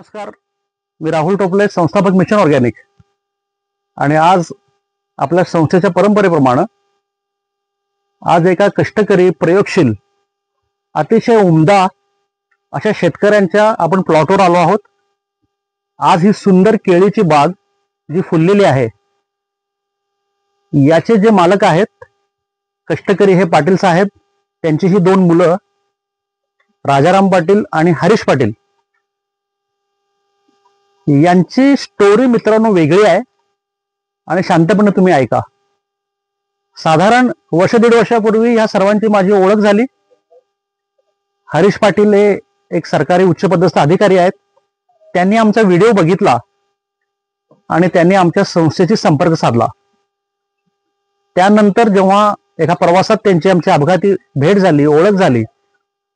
नमस्कार, मी राहुल टोपले, संस्थापक मिशन ऑर्गॅनिक. आणि आज आपल्या संस्थेच्या परंपरेप्रमाणे आज एका कष्टकरी, प्रयोगशील, अतिशय उमदा अशा शेतकऱ्यांच्या आपण प्लॉटवर आलो आहोत. आज ही सुंदर केळीची बाग जी फुललेली आहे, याचे जे मालक आहेत कष्टकरी हे पाटील साहेब, त्यांची ही दोन मुलं राजाराम पाटील आणि हरीश पाटील. यांची स्टोरी मित्रांनो वेगळी आहे आणि शांतपणे तुम्ही ऐका. साधारण वर्ष दीड वर्षापूर्वी ह्या सर्वांची माझी ओळख झाली. हरीश पाटील हे एक सरकारी उच्चपदस्थ अधिकारी आहेत. त्यांनी आमचा व्हिडिओ बघितला आणि त्यांनी आमच्या संस्थेशी संपर्क साधला. त्यानंतर जेव्हा एका प्रवासात त्यांची आमच्या अपघाती भेट झाली, ओळख झाली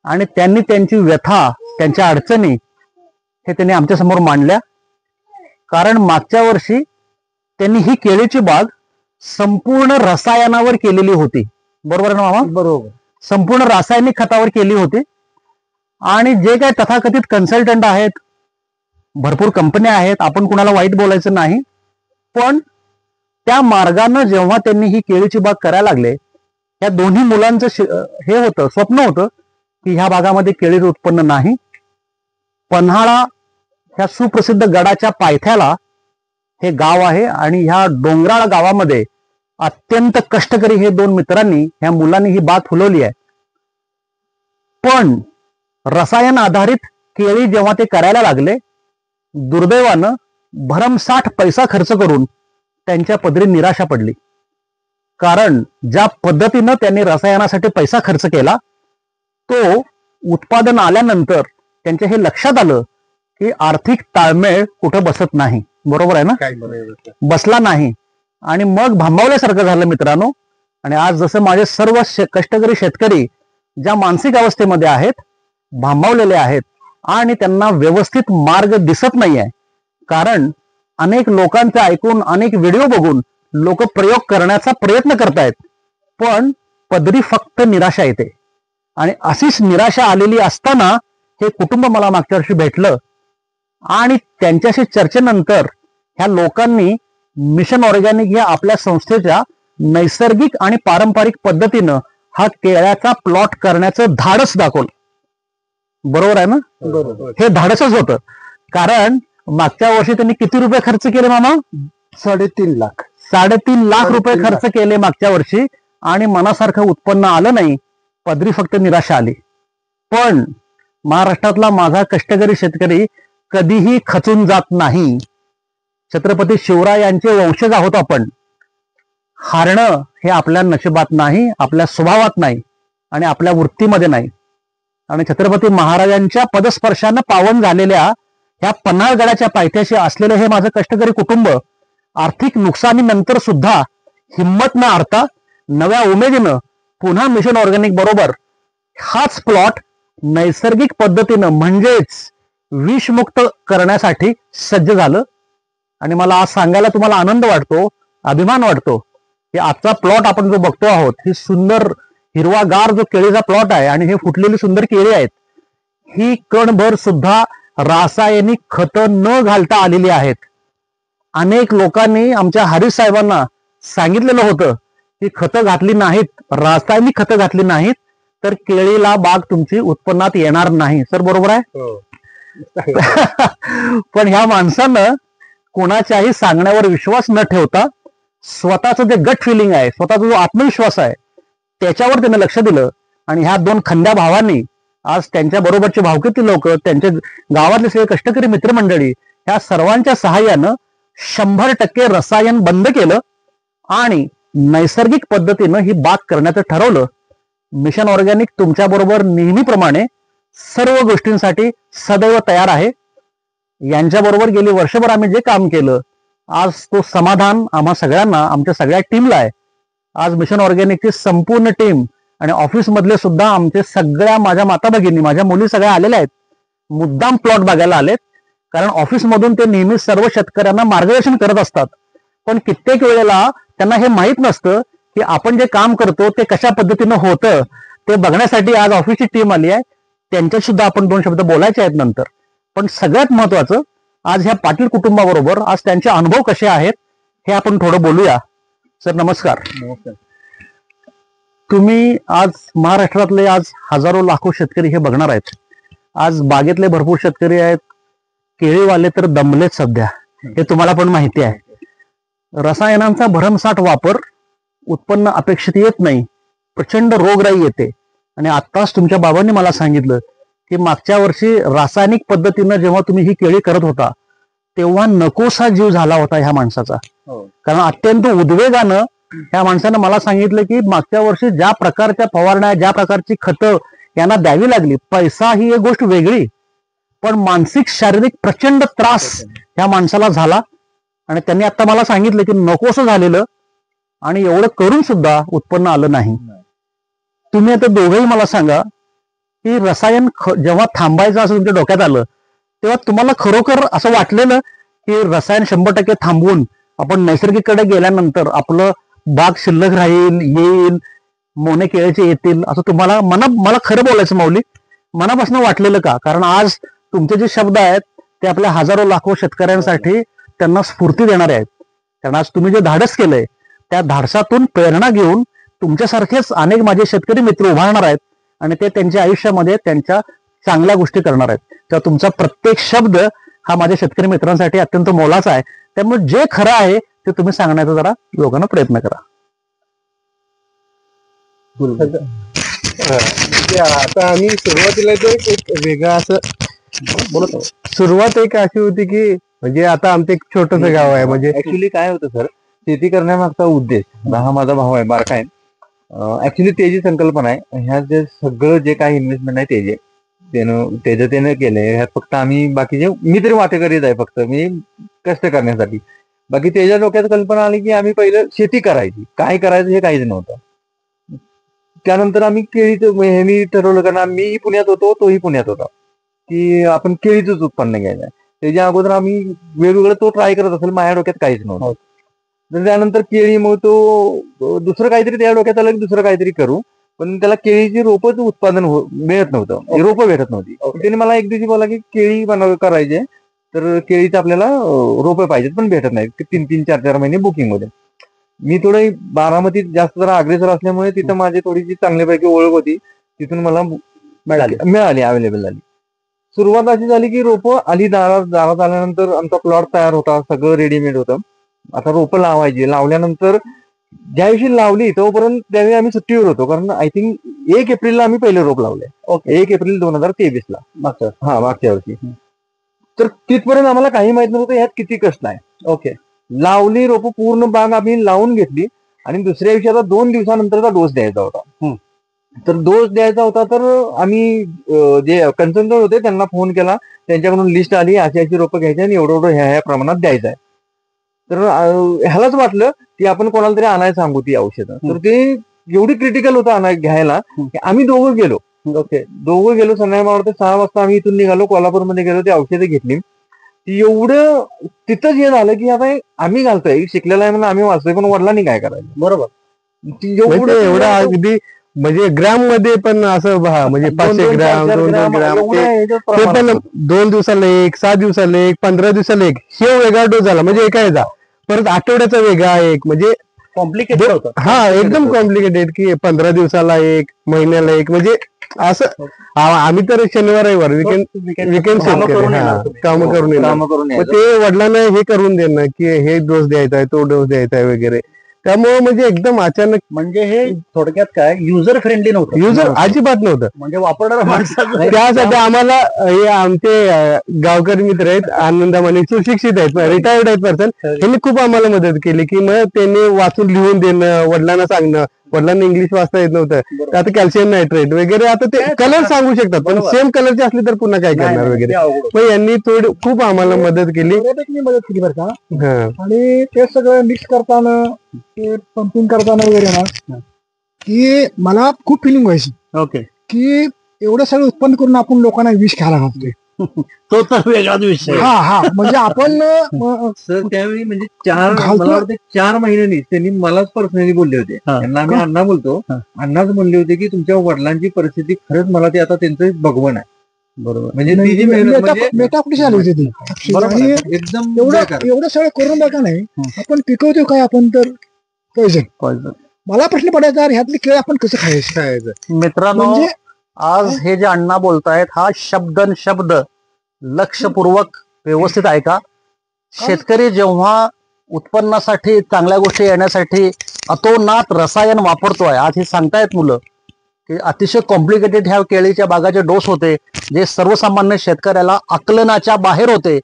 आणि त्यांनी त्यांची व्यथा, त्यांच्या अडचणी हे त्यांनी आमच्या समोर मांडल्या. कारण मागच्या वर्षी त्यांनी ही केळीची बाग संपूर्ण रसायनावर केलेली होती. बरोबर आहे ना मामा? बरोबर. संपूर्ण रासायनिक खतावर केली होती. आणि जे काही तथाकथित कन्सल्टंट आहेत, भरपूर कंपन्या आहेत, आपण कुणाला वाईट बोलायचं नाही, पण त्या मार्गानं जेव्हा त्यांनी ही केळीची बाग करायला लागले, या दोन्ही मुलांचं हे होतं, स्वप्न होतं की ह्या भागामध्ये केळीचं उत्पन्न नाही. पन्हाळा ह्या सुप्रसिद्ध गडाच्या पायथ्याला हे गाव आहे आणि ह्या डोंगराळ गावामध्ये अत्यंत कष्टकरी हे दोन मित्रांनी, ह्या मुलांनी ही बाग फुलवली आहे. पण रसायन आधारित केळी जेव्हा ते करायला लागले, दुर्दैवानं भरमसाठ पैसा खर्च करून त्यांच्या पदरी निराशा पडली. कारण ज्या पद्धतीनं त्यांनी रसायनासाठी पैसा खर्च केला, तो उत्पादन आल्यानंतर त्यांच्या हे लक्षात आलं की आर्थिक ताळमेळ कुठं बसत नाही. बरोबर आहे ना? बसला नाही आणि मग भांबावल्यासारखं झालं मित्रांनो. आणि आज जसं माझे सर्व कष्टकरी शेतकरी ज्या मानसिक अवस्थेमध्ये आहेत, भांबावलेले आहेत आणि त्यांना व्यवस्थित मार्ग दिसत नाहीये. कारण अनेक लोकांचे ऐकून, अनेक व्हिडिओ बघून लोक प्रयोग करण्याचा प्रयत्न करतायत, पण पदरी फक्त निराशा येते. आणि अशीच निराशा आलेली असताना हे कुटुंब मला मागच्या वर्षी भेटलं आणि त्यांच्याशी चर्चेनंतर ह्या लोकांनी मिशन ऑर्गॅनिक या आपल्या संस्थेच्या नैसर्गिक आणि पारंपरिक पद्धतीनं हा केळ्याचा प्लॉट करण्याचं धाडस दाखवलं. बरोबर आहे ना? बरोबर. हे धाडसच होतं. कारण मागच्या वर्षी त्यांनी किती रुपये खर्च केले मामा? 3.5 लाख. 3.5 लाख रुपये खर्च केले मागच्या वर्षी आणि मनासारखं उत्पन्न आलं नाही. पदरी फक्त निराशा आली. पण महाराष्ट्रातला माझा कष्टकरी शेतकरी कधीही खचून जात नाही. छत्रपती शिवराय यांचे वंशज आहोत आपण. हारणं हे आपल्या नशिबात नाही, आपल्या स्वभावात नाही आणि आपल्या वृत्तीमध्ये नाही. आणि छत्रपती महाराजांच्या पदस्पर्शानं पावन झालेल्या ह्या पन्हाळगडाच्या पायथ्याशी असलेलं हे माझं कष्टकरी कुटुंब आर्थिक नुकसानीनंतर सुद्धा हिंमत न हारता नव्या उमेदीनं पुन्हा मिशन ऑर्गॅनिक बरोबर हाच प्लॉट नैसर्गिक पद्धतीनं म्हणजेच विषमुक्त करण्यासाठी सज्ज झालं. आणि मला आज सांगायला तुम्हाला आनंद वाटतो, अभिमान वाटतो की आजचा प्लॉट आपण जो बघतो आहोत, ही सुंदर हिरवागार जो केळीचा प्लॉट आहे आणि हे फुटलेली सुंदर केळी आहेत, ही कणभर सुद्धा रासायनिक खतं न घालता आलेली आहेत. अनेक लोकांनी आमच्या हरीश साहेबांना सांगितलेलं होतं की खतं घातली नाहीत, रासायनिक खतं घातली नाहीत तर केळीला बाग तुमची उत्पन्नात येणार नाही. सर बरोबर आहे? पण ह्या माणसानं कोणाच्याही सांगण्यावर विश्वास न ठेवता स्वतःचं जे गट फिलिंग आहे, स्वतःचा जो आत्मविश्वास आहे, त्याच्यावर त्याने लक्ष दिलं. आणि ह्या दोन खंद्या भावांनी आज त्यांच्या बरोबरचे भावकीतील लोक, त्यांचे गावातले सगळे कष्टकरी मित्रमंडळी, ह्या सर्वांच्या सहाय्यानं 100% रसायन बंद केलं आणि नैसर्गिक पद्धतीनं ही बाग करण्याचं ठरवलं. मिशन ऑर्गॅनिक तुमच्या बरोबर नेहमीप्रमाणे सर्व गोष्टींसाठी सदैव तयार आहे. यांच्याबरोबर गेली वर्षभर आम्ही जे काम केलं, आज तो समाधान आम्हा सगळ्यांना, आमच्या सगळ्या टीमला आहे. आज मिशन ऑर्गॅनिकची संपूर्ण टीम आणि ऑफिस मधले सुद्धा आमचे सगळ्या, माझ्या माता भगिनी, माझ्या मुली सगळ्या आलेल्या आहेत. मुद्दाम प्लॉट बघायला आलेत. कारण ऑफिसमधून ते नेहमी सर्व शेतकऱ्यांना मार्गदर्शन करत असतात, पण कित्येक वेळेला त्यांना हे माहीत नसतं की आपण जे काम करतो ते कशा पद्धतीनं होतं. ते बघण्यासाठी आज ऑफिसची टीम आली आहे. त्यांच्याशी सुद्धा आपण दोन शब्द बोलायचे आहेत नंतर. पण सगळ्यात महत्वाचं आज ह्या पाटील कुटुंबाबरोबर आज त्यांचे अनुभव कसे आहेत हे आपण थोडं बोलूया. सर नमस्कार. तुम्ही आज महाराष्ट्रातले आज हजारो लाखो शेतकरी हे बघणार आहेत. आज बागेतले भरपूर शेतकरी आहेत, केळीवाले तर दमलेत सध्या, हे तुम्हाला पण माहिती आहे. रसायनांचा भरमसाठ वापर, उत्पन्न अपेक्षित येत नाही, प्रचंड रोगराई येते. आणि आत्ताच तुमच्या बाबांनी मला सांगितलं की मागच्या वर्षी रासायनिक पद्धतीनं जेव्हा तुम्ही ही केळी करत होता तेव्हा नकोसा जीव झाला होता ह्या माणसाचा. कारण अत्यंत उद्वेगानं ह्या माणसानं मला सांगितलं की मागच्या वर्षी ज्या प्रकारच्या फवारण्या, ज्या प्रकारची खतं यांना द्यावी लागली, पैसा ही एक गोष्ट वेगळी, पण मानसिक शारीरिक प्रचंड त्रास ह्या माणसाला झाला. आणि त्यांनी आता मला सांगितलं की नकोसं झालेलं आणि एवढं करून सुद्धा उत्पन्न आलं नाही. तुम्ही आता दोघंही मला सांगा की रसायन जेव्हा थांबायचं असं तुमच्या डोक्यात आलं तेव्हा तुम्हाला खरोखर असं वाटलेलं की रसायन 100% थांबवून आपण नैसर्गिककडे गेल्यानंतर आपलं बाग शिल्लक राहील, येईल, मोने केळीचे येतील, असं तुम्हाला मला खरं बोलायचं माऊली, मनापासून वाटलेलं का? कारण आज तुमचे जे शब्द आहेत ते आपल्या हजारो लाखो शेतकऱ्यांसाठी त्यांना स्फूर्ती देणारे आहेत. कारण आज तुम्ही जे धाडस केलंय त्या धाडसातून प्रेरणा घेऊन तुमच्यासारखेच अनेक माझे शेतकरी मित्र उभारणार आहेत आणि ते त्यांच्या आयुष्यामध्ये त्यांच्या चांगल्या गोष्टी करणार आहेत. तर तुमचा प्रत्येक शब्द हा माझ्या शेतकरी मित्रांसाठी अत्यंत मोलाचा आहे. त्यामुळे जे खरं आहे ते तुम्ही सांगण्याचा जरा लोकांना प्रयत्न करा. आता आम्ही सुरुवातीला तर एक वेगळं असं बोलत आहोत. सुरुवात एक अशी होती की म्हणजे आता आमचं एक छोटस गाव आहे. म्हणजे ऍक्च्युली काय होतं सर, शेती करण्यामागचा उद्देश, हा माझा भाऊ आहे बारका आहे, ऍक्च्युली त्याची संकल्पना आहे. ह्या जे सगळं जे काही इन्व्हेस्टमेंट आहे त्यानं केलंय. ह्यात फक्त आम्ही बाकीचे मी तरी वाटेकरीत आहे, फक्त मी कष्ट करण्यासाठी. बाकी त्याच्या डोक्यात कल्पना आली की आम्ही पहिलं शेती करायची, काय करायचं हे काहीच नव्हतं. त्यानंतर आम्ही केळीचं मी ठरवलं, कारण मी पुण्यात होतो, तोही पुण्यात होता, की आपण केळीचंच उत्पन्न घ्यायचं. त्याच्या अगोदर आम्ही वेगवेगळं तो ट्राय करत असेल, माझ्या डोक्यात काहीच नव्हतं. त्यानंतर केळी, मग तो दुसरं काहीतरी त्या डोक्यात आलं की दुसरं काहीतरी करू, पण त्याला केळीची रोपच उत्पादन मिळत नव्हतं, रोपं भेटत नव्हती. त्याने मला एक दिवशी बोला की केळी करायचे तर केळीचं आपल्याला रोपं पाहिजेत पण भेटत नाहीत, 3-3, 4-4 महिने बुकिंग मध्ये. मी थोडं बारामतीत जास्त जरा अग्रेसर असल्यामुळे तिथं माझी थोडीशी चांगल्यापैकी ओळख होती, तिथून मला मिळाली, अवेलेबल झाली. सुरुवात अशी झाली की रोपं आली, दारात आल्यानंतर आमचा प्लॉट तयार होता, सगळं रेडीमेड होतं. आता रोपं लावायची, लावल्यानंतर ज्या दिवशी लावली तोपर्यंत त्यावेळी आम्ही सुट्टीवर होतो, कारण आय थिंक 1 एप्रिलला आम्ही पहिले रोप लावले. 1 एप्रिल 2023 ला, मागच्या वर्षी. तर तिथपर्यंत आम्हाला काही माहित नव्हतं ह्यात किती कष्ट आहे. लावली रोपं, पूर्ण बाग आम्ही लावून घेतली आणि दुसऱ्या दिवशी आता 2 दिवसानंतरचा डोस द्यायचा होता. तर डोस द्यायचा होता, तर आम्ही जे कन्सल्टंट होते त्यांना फोन केला, त्यांच्याकडून लिस्ट आली, अशी रोपं घ्यायची आणि एवढं ह्या प्रमाणात द्यायचं आहे. तर ह्यालाच वाटलं की आपण कोणाला तरी आणायला सांगू ती औषधं. तर ते एवढी क्रिटिकल होतं घ्यायला की आम्ही दोघं गेलो. संध्याकाळी 6 वाजता आम्ही इथून निघालो, कोल्हापूरमध्ये गेलो, ती औषधं घेतली. एवढं तिथंच हे झालं की आता आम्ही घालतोय, शिकलेला आहे म्हणून आम्ही वाचतोय, पण वडिलांनी काय करायचं. बरोबर, एवढं अगदी म्हणजे ग्रॅम मध्ये पण असं म्हणजे 500 ग्रॅम 200 ग्रॅम ते पण 2 दिवसाला एक, 7 दिवसाला एक, 15 दिवसाला एक, हे वेगळा डोस झाला. म्हणजे एका ह्याचा परत आठवड्याचा वेगळा एक, म्हणजे कॉम्प्लिकेटेड होतं. हा, एकदम कॉम्प्लिकेटेड की 15 दिवसाला एक, महिन्याला एक, म्हणजे असं. आम्ही तर शनिवार रविवार विकेंड काम करून येणार, ते वडिलांना हे करून देणं की हे डोस द्यायचा आहे, तो डोस द्यायचा आहे वगैरे. त्यामुळे म्हणजे एकदम अचानक, म्हणजे हे थोडक्यात काय युजर फ्रेंडली नव्हतं, युजर अजिबात नव्हतं. म्हणजे वापरणारा माणसाचं. त्यासाठी आम्हाला हे आमचे गावकरी मित्र आहेत, आनंदामाने सुशिक्षित आहेत, रिटायर्ड आहेत पर्सन, त्यांनी खूप आम्हाला मदत केली की मग त्यांनी वाचून लिहून देणं, वडिलांना सांगणं. वडिलांना इंग्लिश वाचता येत नव्हतं, तर आता कॅल्शियम नायट्रेट वगैरे, आता ते कलर सांगू शकतात, पण सेम कलरचे असले तर पुन्हा काय करणार वगैरे. पण यांनी खूप आम्हाला मदत केली बरं का. आणि ते सगळं मिक्स करताना, ते पंपिंग करताना वगैरे ना, की मला खूप फिलिंग व्हायची की एवढं सगळं उत्पन्न करून आपण लोकांना विष खायला घालतोय. तो तर वेगळाच विषय. हा, म्हणजे आपण सर त्यावेळी म्हणजे 4 महिन्यांनी त्यांनी मलाच पर्सनली बोलले होते. त्यांना आम्ही अण्णा बोलतो, अण्णाच म्हणले होते की तुमच्या वडिलांची परिस्थिती खरंच मला ते आता त्यांचं भगवान आहे. बरोबर. म्हणजे ती जी मेहनत म्हणजे मेटाकुटीस आली होती ती. आणि एकदम एवढं सगळं करून बघा नाही आपण पिकवतो काय आपण तर पॉइझन. मला प्रश्न पडायचा यार, ह्यातली केळ आपण कसं खायचं. मित्रांनो, म्हणजे आज हे जे अण्णा बोलतायत हा शब्द लक्षपूर्वक व्यवस्थित ऐका. शेतकरी जेव्हा उत्पन्नासाठी चांगल्या गोष्टी येण्यासाठी अतोनात रसायन वापरतोय, आज हे सांगतायत मुलं की अतिशय कॉम्प्लिकेटेड ह्या केळीच्या बागाचे डोस होते जे सर्वसामान्य शेतकऱ्याला आकलनाच्या बाहेर होते.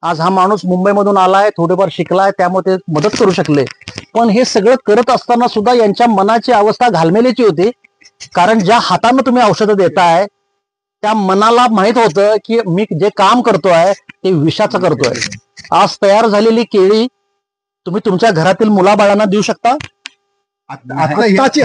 आज हा माणूस मुंबईमधून आलाय, थोडेफार शिकलाय, त्यामुळे ते मदत करू शकले. पण हे सगळं करत असताना सुद्धा यांच्या मनाची अवस्था घालमेलीची होती. कारण ज्या हातानं तुम्ही औषधं देताय त्या मनाला माहित होतं की मी जे काम करतोय ते विषाचं करतोय. आज तयार झालेली केळी तुम्ही तुमच्या घरातील मुलाबाळांना देऊ शकता? आत्ताची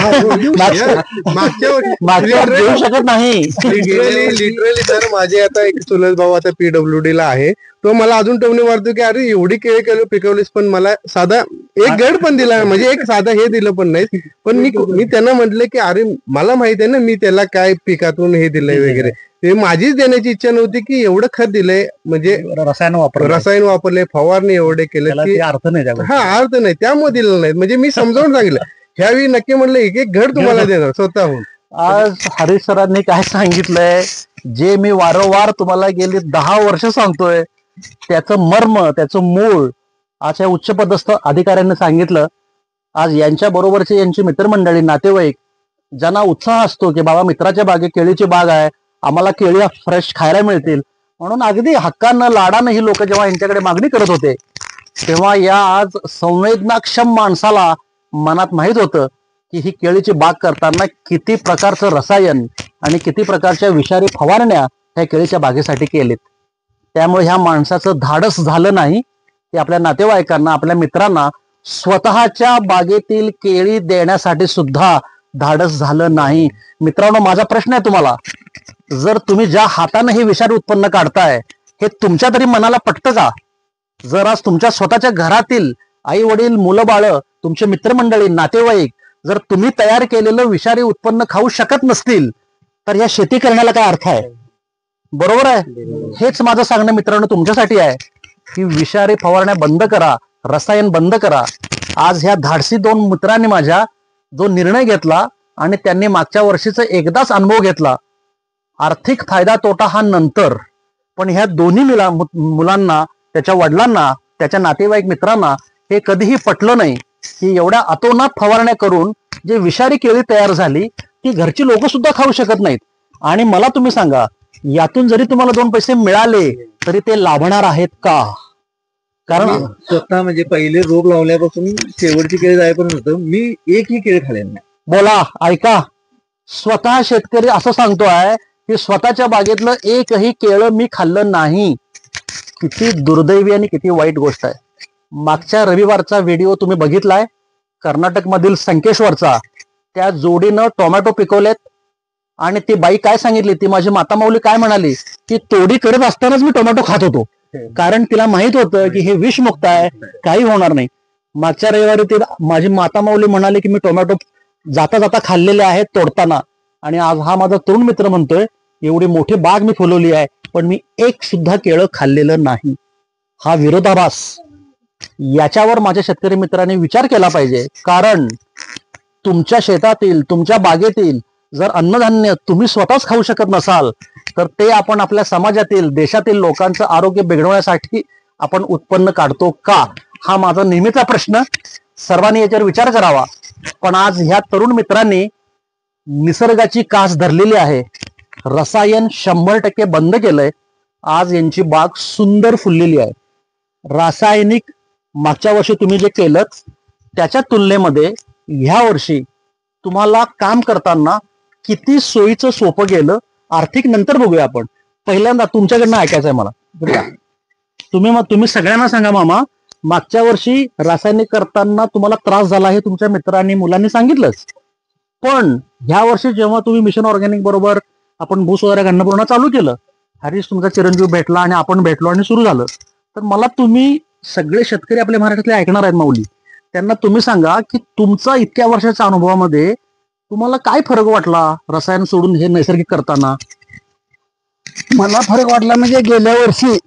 मागच्या देऊ शकत नाही. लिटरली सर, माझे आता एक चुलत भाऊ आता PWD ला आहे. तो मला अजून टोमणे मारतो की अरे एवढी केळी पिकवलीस पण मला साधा एक गड पण दिला, म्हणजे एक साधा हे दिलं पण नाही. पण मी त्यांना म्हटलं की अरे मला माहित आहे ना मी त्याला काय पिकातून हे दिलंय वगैरे. ते माझीच देण्याची इच्छा नव्हती की एवढं खत दिलंय, म्हणजे रसायन वापरले, फवारणी एवढे केले की अर्थ नाही. अर्थ नाही, त्यामुळे दिलं नाही. म्हणजे मी समजावून सांगितलं ह्यावेळी नक्की म्हणलं एक घर तुम्हाला देणार स्वतःहून. आज हरीश सरांनी काय सांगितलंय, जे मी वारंवार तुम्हाला गेली 10 वर्ष सांगतोय, त्याचं मर्म, त्याचं मूळ आज या उच्चपदस्थ अधिकाऱ्यांनी सांगितलं. आज यांच्या बरोबरचे यांची मित्रमंडळी, नातेवाईक ज्यांना उत्साह असतो की बाबा मित्राच्या बागेत केळीची बाग आहे, आम्हाला केळी फ्रेश खायला मिळतील, म्हणून अगदी हक्कानं लाडानं ही लोक जेव्हा यांच्याकडे मागणी करत होते, तेव्हा या आज संवेदनाक्षम माणसाला मनात माहित होतं की ही केळीची बाग करताना किती प्रकारचं रसायन आणि किती प्रकारच्या विषारी फवारण्या ह्या केळीच्या बागेसाठी केलेत. त्यामुळे ह्या माणसाचं धाडस झालं नाही की आपल्या नातेवाईकांना, आपल्या मित्रांना स्वतःच्या बागेतील केळी देण्यासाठी सुद्धा धाडस झालं नाही. मित्रांनो, माझा प्रश्न आहे तुम्हाला, जर तुम्ही ज्या हाताने हे विषारी उत्पन्न काढताय हे तुमच्या तरी मनाला पटतं का? जर आज तुमच्या स्वतःच्या घरातील आई वडील, मुलं बाळ, तुमचे मित्रमंडळी, नातेवाईक जर तुम्ही तयार केलेलं विषारी उत्पन्न खाऊ शकत नसतील तर या शेती करण्याला काय अर्थ आहे? बरोबर आहे. हेच माझं सांगणं मित्रांनो तुमच्यासाठी आहे की विषारी फवारण्या बंद करा, रसायन बंद करा. आज ह्या धाडसी 2 मित्रांनी माझ्या जो निर्णय घेतला आणि त्यांनी मागच्या वर्षीचा एकदाच अनुभव घेतला, आर्थिक फायदा तोटा हा नंतर, पण ह्या दोन्ही मुलांना, त्याच्या वडिलांना, त्याच्या नातेवाईक मित्रांना हे कधीही पटलं नाही की एवढ्या अतोनात फवारण्या करून जे विषारी केळी तयार झाली ती घरची लोक सुद्धा खाऊ शकत नाहीत. आणि मला तुम्ही सांगा, यातून जरी तुम्हाला 2 पैसे मिळाले तरी ते लाभणार आहेत का? कारण स्वतः म्हणजे पहिले रोप लावल्यापासून शेवटची केळी जायपर्यंत होतं, मी एकही केळी खाल्लेली नाही. बोला, ऐका, स्वतः शेतकरी असं सांगतोय की स्वतःच्या बागेतलं एकही केळं मी खाल्लं नाही. किती दुर्दैवी आणि किती वाईट गोष्ट आहे. मागच्या रविवारचा व्हिडिओ तुम्ही बघितलाय, कर्नाटक मधील संकेश्वरचा. त्या जोडीनं टोमॅटो पिकवलेत आणि ती बाई काय सांगितली, ती माझी माता माऊली काय म्हणाली की तोडी करत असतानाच मी टोमॅटो खात होतो, कारण तिला माहित होतं की हे विषमुक्त आहे, काही होणार नाही. मागच्या रविवारी ती माझी माता माऊली म्हणाली की मी टोमॅटो जाता जाता खाल्लेले आहेत तोडताना. आणि आज हा माझा तरुण मित्र म्हणतोय एवढी मोठी बाग मी फुलवली आहे पण मी एक सुद्धा केळं खाल्लेलं नाही. हा विरोधाभास, याच्यावर माझ्या शेतकरी मित्रांनी विचार केला पाहिजे. कारण तुमच्या शेतातील, तुमच्या बागेतील जर अन्नधान्य तुम्ही स्वतःच खाऊ शकत नसाल तर ते आपण आपल्या समाजातील, देशातील लोकांचं आरोग्य बिघडवण्यासाठी आपण उत्पन्न काढतो का? हा माझा नेहमीचा प्रश्न. सर्वांनी याच्यावर विचार करावा. पण आज ह्या तरुण मित्रांनी निसर्गाची कास धरलेली आहे, रसायन 100% बंद केलंय. आज यांची बाग सुंदर फुललेली आहे. रासायनिक मागच्या वर्षी तुम्ही जे केलं त्याच्या तुलनेमध्ये ह्या वर्षी तुम्हाला काम करताना किती सोयीचं सोपं गेलं. आर्थिक नंतर बघूया आपण, पहिल्यांदा तुमच्याकडनं ऐकायचं आहे मला. तुम्ही सगळ्यांना सांगा मामा, मागच्या वर्षी रासायनिक करताना तुम्हाला त्रास झाला हे तुमच्या मित्रांनी, मुलांनी सांगितलंच. पण ह्या वर्षी जेव्हा तुम्ही मिशन ऑर्गॅनिक बरोबर आपण भूसुधारक अन्नपूर्णा चालू केलं, हरीश तुमचा चिरंजीव भेटला आणि आपण भेटलो आणि सुरू झालं, तर मला तुम्ही सगळे शेतकरी आपल्या महाराष्ट्रातले ऐकणार आहेत माऊली, त्यांना तुम्ही सांगा की तुमचा इतक्या वर्षाच्या अनुभवामध्ये तुम्हाला काय फरक वाटला रसायन सोडून हे नैसर्गिक करताना? मला फरक वाटला म्हणजे गेल्या वर्षी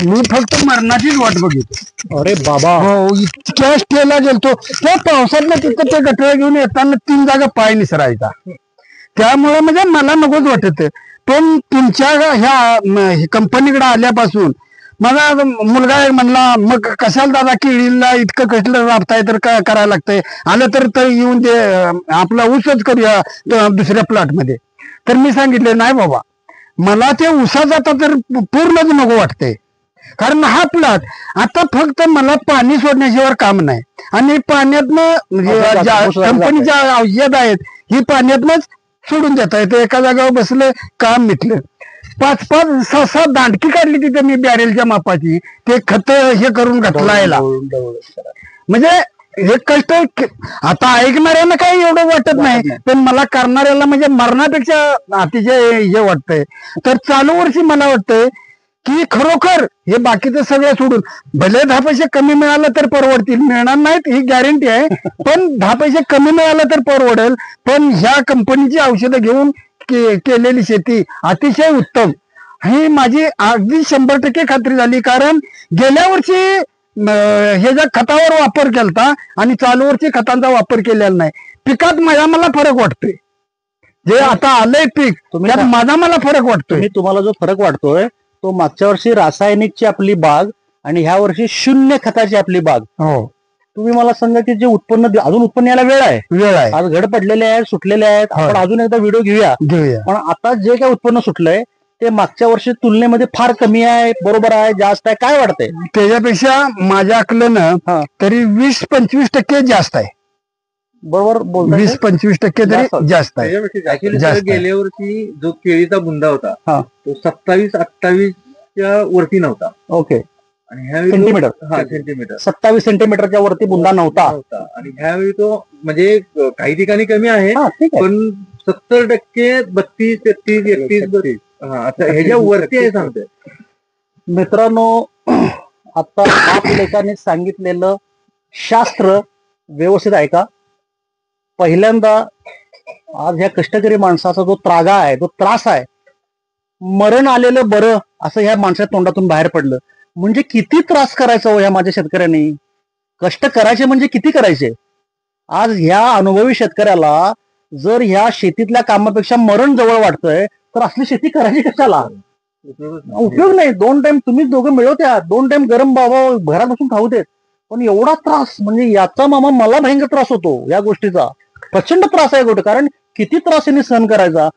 मी फक्त मरणाचीच वाट बघितली. अरे बाबा, हो, इतक्या स्टेला गेलतो त्या पावसातनं तिथं ते गटरा घेऊन येताना 3 जागा पाय निसरायचा. त्यामुळे म्हणजे मला नकोच वाटत. पण तुमच्या ह्या कंपनीकडे आल्यापासून माझा मुलगा एक म्हणला, मग कशाला दादा केळीला इतकं कसलं राबताय तर काय करायला लागतंय, आलं तर येऊन ते आपला ऊसच करूया दुसऱ्या प्लॉट मध्ये. तर मी सांगितले नाही बाबा, मला ते ऊसाचा तर पूर्णच नको वाटतंय. कारण हा प्लॉट आता फक्त मला पाणी सोडण्याशिवाय काम नाही, आणि पाण्यातनं कंपनीच्या औषध आहेत ही पाण्यातनंच सोडून देता येते. एका जागेवर बसलं काम मिटलं. 5-5, 6-6 दांडकी काढली तिथे मी बॅरेलच्या मापाची, ते खत हे करून घातलायला. म्हणजे हे कष्ट आता ऐकणाऱ्यांना काही एवढं वाटत नाही, पण मला करणाऱ्याला म्हणजे मरणापेक्षा अतिशय हे वाटतंय. तर चालू वर्षी मला वाटतंय की खरोखर हे बाकीचं सगळं सोडून भले 10 पैसे कमी मिळालं तर परवडतील, मिळणार नाहीत ही गॅरंटी आहे, पण 10 पैसे कमी मिळालं तर परवडेल. पण ह्या कंपनीची औषधं घेऊन केलेली शेती अतिशय उत्तम, ही माझी अगदी 100% खात्री झाली. कारण गेल्या वर्षी हे ज्या खतावर वापर केलता आणि चालू वर्षी खतांचा वापर केलेला नाही, पिकात मला फरक वाटतोय. जे आता आलंय पीक त्यात मला फरक वाटतोय. तुम्हाला जो फरक वाटतोय तो मागच्या वर्षी रासायनिकची आपली बाग आणि ह्या वर्षी 0 खताची आपली बाग. हो, तुम्ही मला सांगा की जे उत्पन्न अजून उत्पन्न यायला वेळ आहे. आज घड पडलेले आहेत, सुटलेले आहेत. आपण अजून एकदा व्हिडिओ घेऊया. पण आता जे काय उत्पन्न सुटलंय ते मागच्या वर्षी तुलनेमध्ये फार कमी आहे, बरोबर आहे, जास्त आहे, काय वाटतंय? त्याच्यापेक्षा माझ्या आकलन तरी 20-25% जास्त आहे. बरोबर बोलतोय. 20-25% तरी जास्त आहे. गेल्या वर्षी जो केळीचा बुंदा होता तो 27-28च्या वरती नव्हता. ओके. आणि ह्यावेळी सेंटीमीटर 27 सेंटीमीटरच्या वरती बुंदा नव्हता. आणि ह्यावेळी तो म्हणजे काही ठिकाणी कमी आहे, पण 70%, 32, 33, 31 ह्याच्या वरती आहे सांगतोय. मित्रांनो, आता बाप लेखाने सांगितलेलं शास्त्र व्यवस्थित ऐका. पहिल्यांदा आज ह्या कष्टकरी माणसाचा जो त्रागा आहे, जो त्रास आहे, मरण आलेलं बरं असं ह्या माणसाच्या तोंडातून बाहेर पडलं. म्हणजे किती त्रास करायचा हो ह्या माझ्या शेतकऱ्यांनी. कष्ट करायचे म्हणजे किती करायचे. आज ह्या अनुभवी शेतकऱ्याला जर ह्या शेतीतल्या कामापेक्षा मरण जवळ वाटतंय तर असली शेती करायची कशाला. उपयोग नाही. 2 टाइम तुम्ही दोघं मिळवत्या, 2 टाइम गरम बाबा घरात बसून खाऊ देत, पण एवढा त्रास म्हणजे याचा मामा मला भयंकर त्रास होतो या गोष्टीचा. प्रचंड त्रास आहे गोष्ट. कारण किती त्रास यांनी सहन करायचा.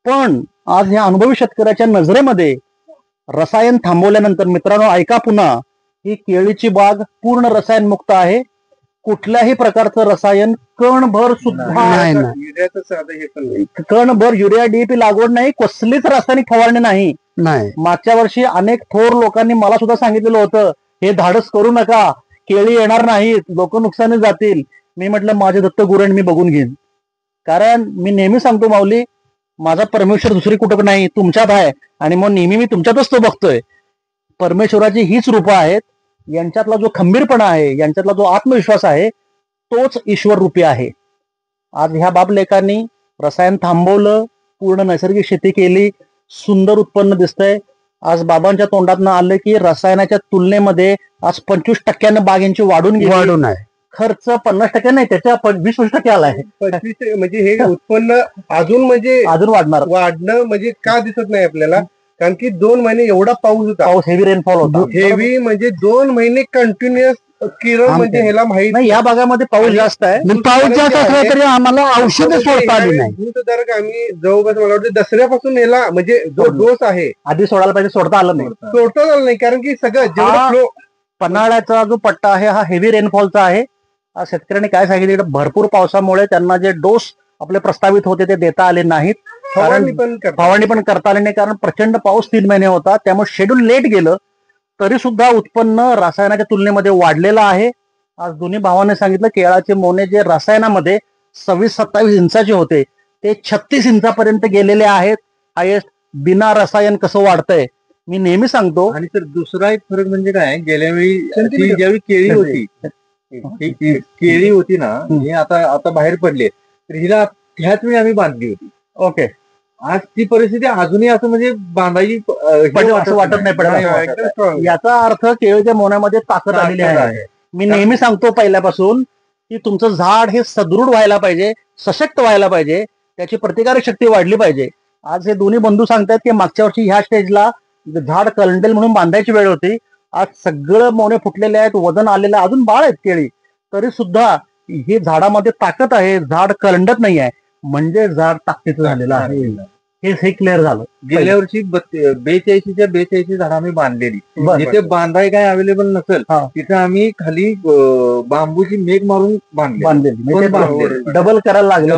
पण आज ह्या अनुभवी शेतकऱ्याच्या नजरेमध्ये रसायन थांबवल्यानंतर मित्रांनो ऐका पुन्हा, ही केळीची बाग पूर्ण रसायन मुक्त आहे. कुठल्याही प्रकारचं रसायन कणभर सुद्धा कणभर युरिया डीएपी लागवड नाही, कसलीच रासायनिक फवारणी नाही. मागच्या वर्षी अनेक थोर लोकांनी मला सुद्धा सांगितलेलं होतं हे धाडस करू नका, केळी येणार नाहीत, लोक नुकसानी जातील. मी म्हटलं माझे दत्त गुरण मी बघून घेईन. कारण मी नेहमी सांगतो माऊली, माझा परमेश्वर दुसरी कुठं नाही, तुमच्यात आहे. आणि मग नेहमी मी तुमच्यातच तो बघतोय. परमेश्वराची हीच रूपं आहेत. यांच्यातला जो खंबीरपणा आहे, यांच्यातला जो आत्मविश्वास आहे, तोच ईश्वर रूपी आहे. आज ह्या बाप लेकांनी रसायन थांबवलं, पूर्ण नैसर्गिक शेती केली, सुंदर उत्पन्न दिसतंय. आज बाबांच्या तोंडातनं आलं की रसायनाच्या तुलनेमध्ये आज 25% बाग यांची वाढून आहे. खर्च 50% नाही, त्याच्या 20% आलाय. 25 म्हणजे हे उत्पन्न अजून वाढणं म्हणजे का दिसत नाही आपल्याला. कारण की 2 महिने एवढा पाऊस होता, हेवी रेनफॉल होता. हेवी म्हणजे 2 महिने कंटिन्युअस किरण म्हणजे ह्याला माहित नाही. या भागामध्ये पाऊस जास्त आहे. पाऊस जास्त असला तरी आम्हाला औषधं सोडता आली नाही. दूधधारक आम्ही जवळपास मला वाटतं दसऱ्यापासून ह्याला म्हणजे जो डोस आहे आधी सोडायला पाहिजे, सोडता आलं नाही. कारण की सगळं जेवढं फ्लो पन्हाळ्याचा जो पट्टा आहे हा हेवी रेनफॉलचा आहे. आज शेतकऱ्यांनी काय सांगितलं, भरपूर पावसामुळे त्यांना जे डोस आपले प्रस्तावित होते ते देता आले नाहीत. फवारणी पण करता आली नाही. कारण प्रचंड पाऊस 3 महिने होता, त्यामुळे शेड्यूल लेट गेलं. तरी सुद्धा उत्पन्न रसायनाच्या तुलनेमध्ये वाढलेलं आहे. आज दोन्ही भावाने सांगितलं केळाचे मोने जे रसायनामध्ये 26-27 इंचाचे होते ते 36 इंचापर्यंत गेलेले आहेत. हायेस्ट बिना रसायन कसं वाढतंय मी नेहमी सांगतो. आणि तर दुसरा एक फरक म्हणजे काय, गेल्या वेळी ज्यावेळी केळी होती ना, ही आता बाहेर पडली, तर हिला ह्याच वेळी आम्ही बांधली होती. ओके. आज ती परिस्थिती अजूनही असं म्हणजे बांधायची असं वाटत नाही पडत. याचा अर्थ केळीच्या मोन्यामध्ये ताकद आलेली आहे. मी नेहमी सांगतो पहिल्यापासून की तुमचं झाड हे सदृढ व्हायला पाहिजे, सशक्त व्हायला पाहिजे, त्याची प्रतिकारक शक्ती वाढली पाहिजे. आज हे दोन्ही बंधू सांगतात की मागच्या वर्षी ह्या स्टेजला झाड कलंडेल म्हणून बांधायची वेळ होती. आज सगळं मोने फुटलेले आहेत, वजन आलेलं आहे, अजून बाळ आहेत केळी, तरी सुद्धा हे झाडामध्ये ताकद आहे, झाड कलंडत नाही आहे, म्हणजे झाड ताकदीचं झालेलं आहे. हे क्लिअर झालं. गेल्या वर्षी 42च्या 42 झाडं आम्ही बांधलेली. जिथे बांधाय काय अवेलेबल नसेल तिथे आम्ही खाली बांबूची मेघ मारून बांधलेली. डबल करायला लागलं,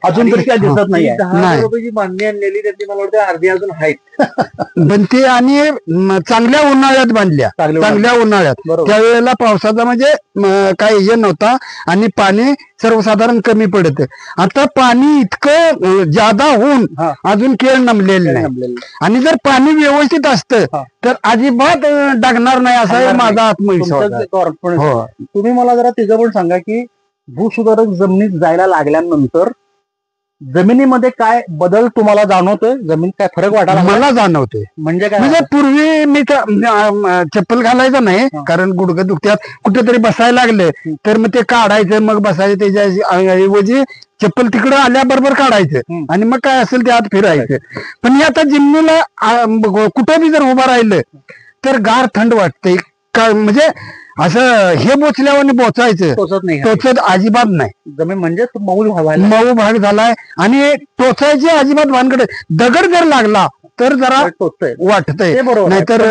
अजून तरी काय दिसत नाही. 10,000 रुपयाची बांधणी आणलेली, त्याची मला वाटतं अर्धी अजून आहेत. पण ते आणि चांगल्या उन्हाळ्यात बांधल्या, चांगल्या उन्हाळ्यात. त्यावेळेला पावसाचा म्हणजे काही हे नव्हता आणि पाणी सर्वसाधारण कमी पडत. आता पाणी इतकं जादा होऊन अजून केळ नमलेलं नाही. आणि जर पाणी व्यवस्थित असतं तर अजिबात डागणार नाही, असा आहे माझा आत्मविश्वास. तुम्ही मला जरा तिघं पण सांगा की भूसुधारक जमिनीत जायला लागल्यानंतर जमिनीमध्ये काय बदल तुम्हाला जाणवतोय? जमीन काय फरक वाटायला मला जाणवतोय. म्हणजे काय? म्हणजे पूर्वी मी चप्पल घालायचं नाही, कारण गुडघे दुखत्यात. कुठेतरी बसायला लागले तर मग ते काढायचं, मग बसायचं. त्याच्या चप्पल तिकडं आल्याबरोबर काढायचं आणि मग काय असेल ते आत फिरायचं. पण हे आता जिमनीला कुठं बी जर उभं राहिलं तर गार थंड वाटतंय. काय म्हणजे असं हे बोचल्यावर बोचायचं, टोचत अजिबात नाही. जमीन म्हणजे मऊ भाग झालाय आणि टोचायची अजिबात भानगड. दगड जर लागला तर जरा वाटतंय, नाहीतर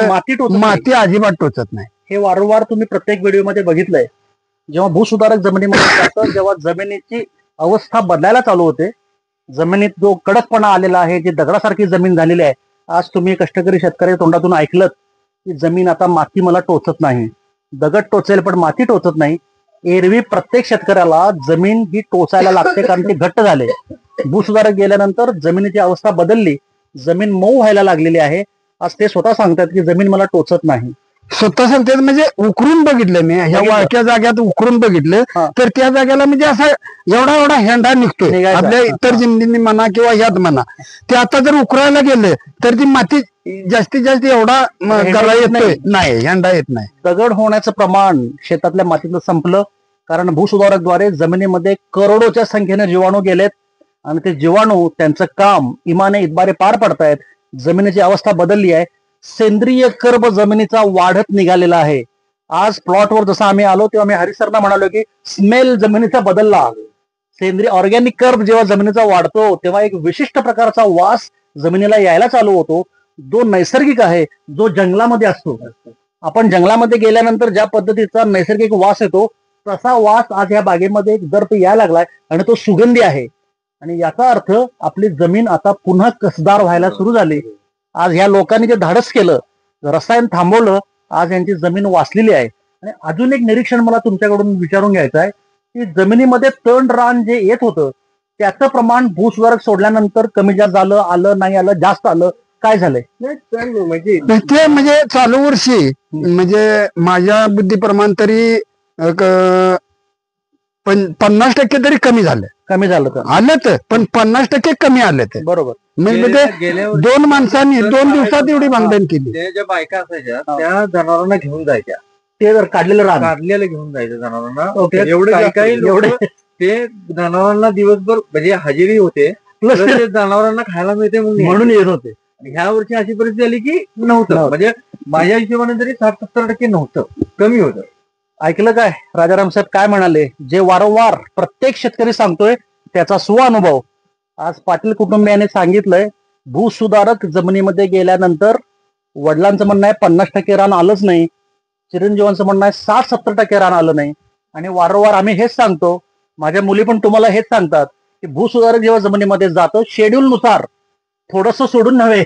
माती अजिबात टोचत नाही. हे वारंवार तुम्ही प्रत्येक व्हिडिओमध्ये बघितलंय. जेव्हा भूसुधारक जमिनीमध्ये जातं, जेव्हा जमिनीची अवस्था बदलायला चालू होते, जमिनीत जो कडकपणा आलेला आहे, जी दगडासारखी जमीन झालेली आहे. आज तुम्ही कष्टकरी शेतकरी तोंडातून ऐकलं की जमीन आता माती मला टोचत नाही. दगड टोचेल पण माती टोचत नाही. एरवी प्रत्येक शेतकऱ्याला जमीन ही टोचायला लागते, कारण ती घट्ट झाले. भूसुधारक गेल्यानंतर जमिनीची अवस्था बदलली, जमीन मऊ व्हायला लागलेली आहे. आज ते स्वतः सांगतात की जमीन मला टोचत नाही. स्वतः सांगतात म्हणजे उकरून बघितलं मी, ह्या वाळक्या जाग्यात उकरून बघितलं तर त्या जाग्याला म्हणजे असा एवढा हेंडा निघतोय. आपल्या इतर जमिनी म्हणा किंवा ह्यात म्हणा, ते आता जर उकरायला गेलं तर ती माती जास्तीत जास्त एवढा येतोय नाही, हेंडा येत नाही. दगड होण्याचं प्रमाण शेतातल्या मातीतलं संपलं, कारण भूसुधारकद्वारे जमिनीमध्ये करोडोच्या संख्येने जीवाणू गेलेत आणि ते जीवाणू त्यांचं काम इमाने इतबारे पार पडतायत. जमिनीची अवस्था बदलली आहे. सेंद्रिय कर्ब जमिनीचा वाढत निघालेला आहे. आज प्लॉटवर जसं आम्ही आलो तेव्हा मी हरिसरना म्हणालो की स्मेल जमिनीचा बदलला. सेंद्रिय ऑर्गॅनिक कर्ब जेव्हा जमिनीचा वाढतो तेव्हा एक विशिष्ट प्रकारचा वास जमिनीला यायला चालू होतो, जो नैसर्गिक आहे, जो जंगलामध्ये असतो. आपण जंगलामध्ये गेल्यानंतर ज्या पद्धतीचा नैसर्गिक वास येतो तसा वास आज या बागेमध्ये एक दर्प यायला लागलाय आणि तो सुगंधी आहे. आणि याचा अर्थ आपली जमीन आता पुन्हा कसदार व्हायला सुरू झाली. आज ह्या लोकांनी जे धाडस केलं, रसायन थांबवलं, आज यांची जमीन वाचलेली आहे. आणि अजून एक निरीक्षण मला तुमच्याकडून विचारून घ्यायचं आहे की जमिनीमध्ये तण रान जे येत होतं त्याचं प्रमाण भूसुधारक सोडल्यानंतर कमी जास्त झालं, आलं नाही आलं, जास्त आलं, काय झालंय? ते म्हणजे चालू वर्षी म्हणजे माझ्या बुद्धीप्रमाण तरी 50% तरी कमी झालं आलं तर, पण 50% कमी आलं ते. बरोबर. म्हणजे ते 2 माणसांनी 2 दिवसात एवढी बांधणी केली. ज्या बायका असायच्या त्या जनावरांना घेऊन जायच्या, ते जर काढलेलं घेऊन जायचं जनावरांना. एवढे काही एवढे ते जनावरांना दिवसभर म्हणजे हजेरी होते, प्लस ते जनावरांना खायला मिळते म्हणून येत होते. ह्या वर्षी अशी परिस्थिती आली की नव्हतं. म्हणजे माझ्या हिशोबाने तरी 60-70% नव्हतं, कमी होतं. ऐकलं काय राजाराम साहेब काय म्हणाले? जे वारंवार प्रत्येक शेतकरी सांगतोय त्याचा स्वानुभव आज पाटील कुटुंबियांनी सांगितलंय. भूसुधारक जमिनीमध्ये गेल्यानंतर वडिलांचं म्हणणं आहे 50% रान आलंच नाही, चिरंजीवांचं म्हणणं आहे 60-70% रान आलं नाही. आणि वारंवार आम्ही हेच सांगतो, माझ्या मुली पण तुम्हाला हेच सांगतात की भूसुधारक जेव्हा जमिनीमध्ये जातं शेड्यूल नुसार, थोडस सोडून नव्हे,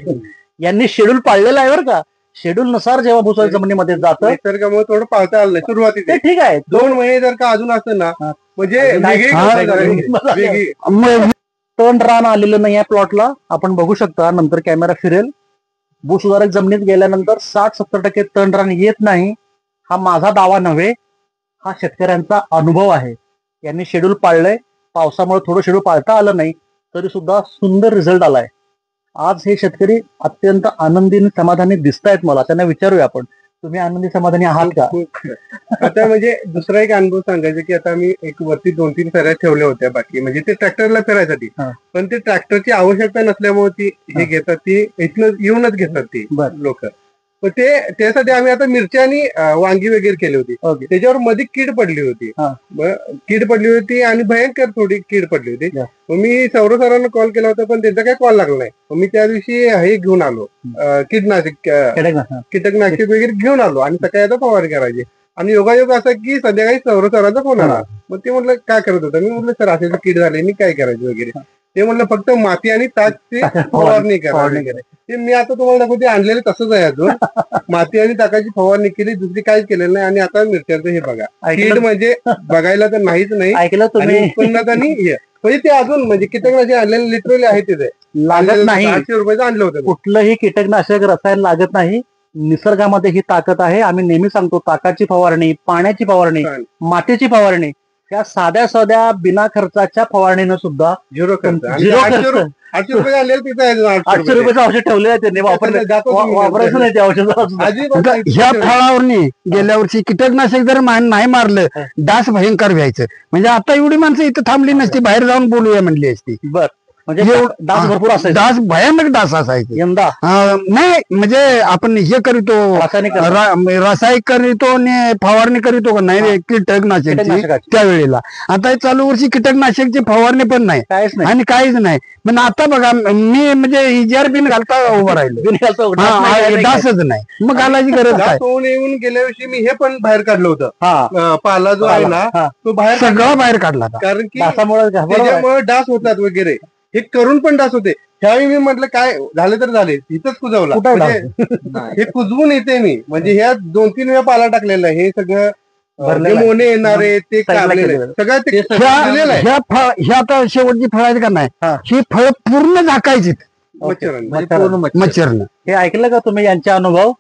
यांनी शेड्यूल पाळलेलं आहे बरं का. शेड्यूल नुसार जेव्हा भूसुधारक जमिनीमध्ये जातं निसर्गामुळे थोडं पाळता आलं नाही सुरुवातीला. ते ठीक आहे, 2 महिने जर का अजून असतं ना म्हणजे तण रान आलेलं नाही या प्लॉटला. आपण बघू शकता, नंतर कॅमेरा फिरेल. भूसुधारक जमिनीत गेल्यानंतर 60-70% तण रान येत नाही. हा माझा दावा नव्हे, हा शेतकऱ्यांचा अनुभव आहे. यांनी शेड्यूल पाळलंय, पावसामुळे थोडं शेड्यूल पाळता आलं नाही तरी सुद्धा सुंदर रिझल्ट आलाय. आज हे शेतकरी अत्यंत आनंदी आणि समाधानी दिसत आहेत. मला त्यांना विचारूया आपण, तुम्ही आनंदी समाधानी आहात का? आता म्हणजे दुसरा एक अनुभव सांगायचा की आता मी एक वरती 2-3 फेऱ्या ठेवल्या होत्या बाकी, म्हणजे ते ट्रॅक्टरला फिरायसाठी, पण ते ट्रॅक्टरची आवश्यकता नसल्यामुळे ती हे घेतात, ती इथनं येऊनच घेतात ती लोक. पण ते त्यासाठी आम्ही आता मिरची आणि वांगी वगैरे केली होती. त्याच्यावर मध्ये कीड पडली होती. कीड पडली होती आणि भयंकर थोडी कीड पडली होती. मग मी सौरव सरांना कॉल केला होता, पण त्यांचा काही कॉल लागला नाही. मग मी त्या दिवशी हे घेऊन आलो, कीटकनाशक वगैरे घेऊन आलो आणि सकाळी आता फवारणी करायची. आणि योगायोग असा की संध्याकाळी सौरव सरांचा फोन आला. मग ते म्हटलं काय करत होता? मी म्हटलं सर असे कीड झाली, मी काय करायची वगैरे. ते म्हणलं फक्त माती आणि ताकची फवारणी करायची. ते मी आता तुम्हाला दाखवते, आणलेले तसंच आहे अजून. माती आणि ताकाची फवारणी केली, दुसरी काहीच केलेलं नाही. आणि आता मिरच्यांचं हे बघा, कीड म्हणजे बघायला तर नाहीच नाही. ऐकलं तुम्ही? उत्पन्नात आणि म्हणजे ते अजून म्हणजे कीटकनाशक आणलेले लिटरली आहे तिथे लागत नाही. 800 रुपयाचं आणलं होतं. कुठलंही कीटकनाशक रसायन लागत नाही. निसर्गामध्ये ही ताकद आहे. आम्ही नेहमी सांगतो, ताकाची फवारणी, पाण्याची फवारणी, मातीची फवारणी, त्या साध्या साध्या बिना खर्चाच्या फवारणीनं सुद्धा झिरो खर्च. 800 रुपये आणलेलं तिथे 800 रुपयाचं औषध ठेवलेलं आहे त्यांनी, वापरायचं नाही ते औषध. ह्या फळावरनी गेल्या वर्षी कीटकनाशक जर नाही मारलं, डास भयंकर व्हायचं. म्हणजे आता एवढी माणसं इथं थांबली नसती, बाहेर जाऊन बोलूया म्हणली असती. बर, म्हणजे डास भरपूर असायचे, डास भयानक डास असायचे यंदा. नाही म्हणजे आपण हे करीतो, रासायनिक करीतो आणि फवारणी करीतो का नाही कीटकनाशकची त्यावेळेला. आता हे चालू वर्षी कीटकनाशकची फवारणी पण नाही, काहीच नाही आणि काहीच नाही. पण आता बघा, मी म्हणजे हिजर बिन घालता उभं राहिलो, डासच नाही, मग घालायची गरज काय? येऊन गेल्या वर्षी मी हे पण बाहेर काढलं होतं, पाला जो आहे ना तो बाहेर सगळं बाहेर काढला, कारण की डासामुळे त्याच्यामुळे डास होतात वगैरे. हे करून पण डास होते. त्यावेळी मी म्हटलं काय झालं तर झाले, इथंच कुजवला. हे कुजवून येते मी, म्हणजे ह्या 2-3 वेळा पाला टाकलेला आहे. हे सगळं मोने येणारे ते सगळं ते ह्या आता शेवटची फळ आहेत का नाही, ही फळ पूर्ण झाकायची मच्छरनं. हे ऐकलं का तुम्ही यांचे अनुभव?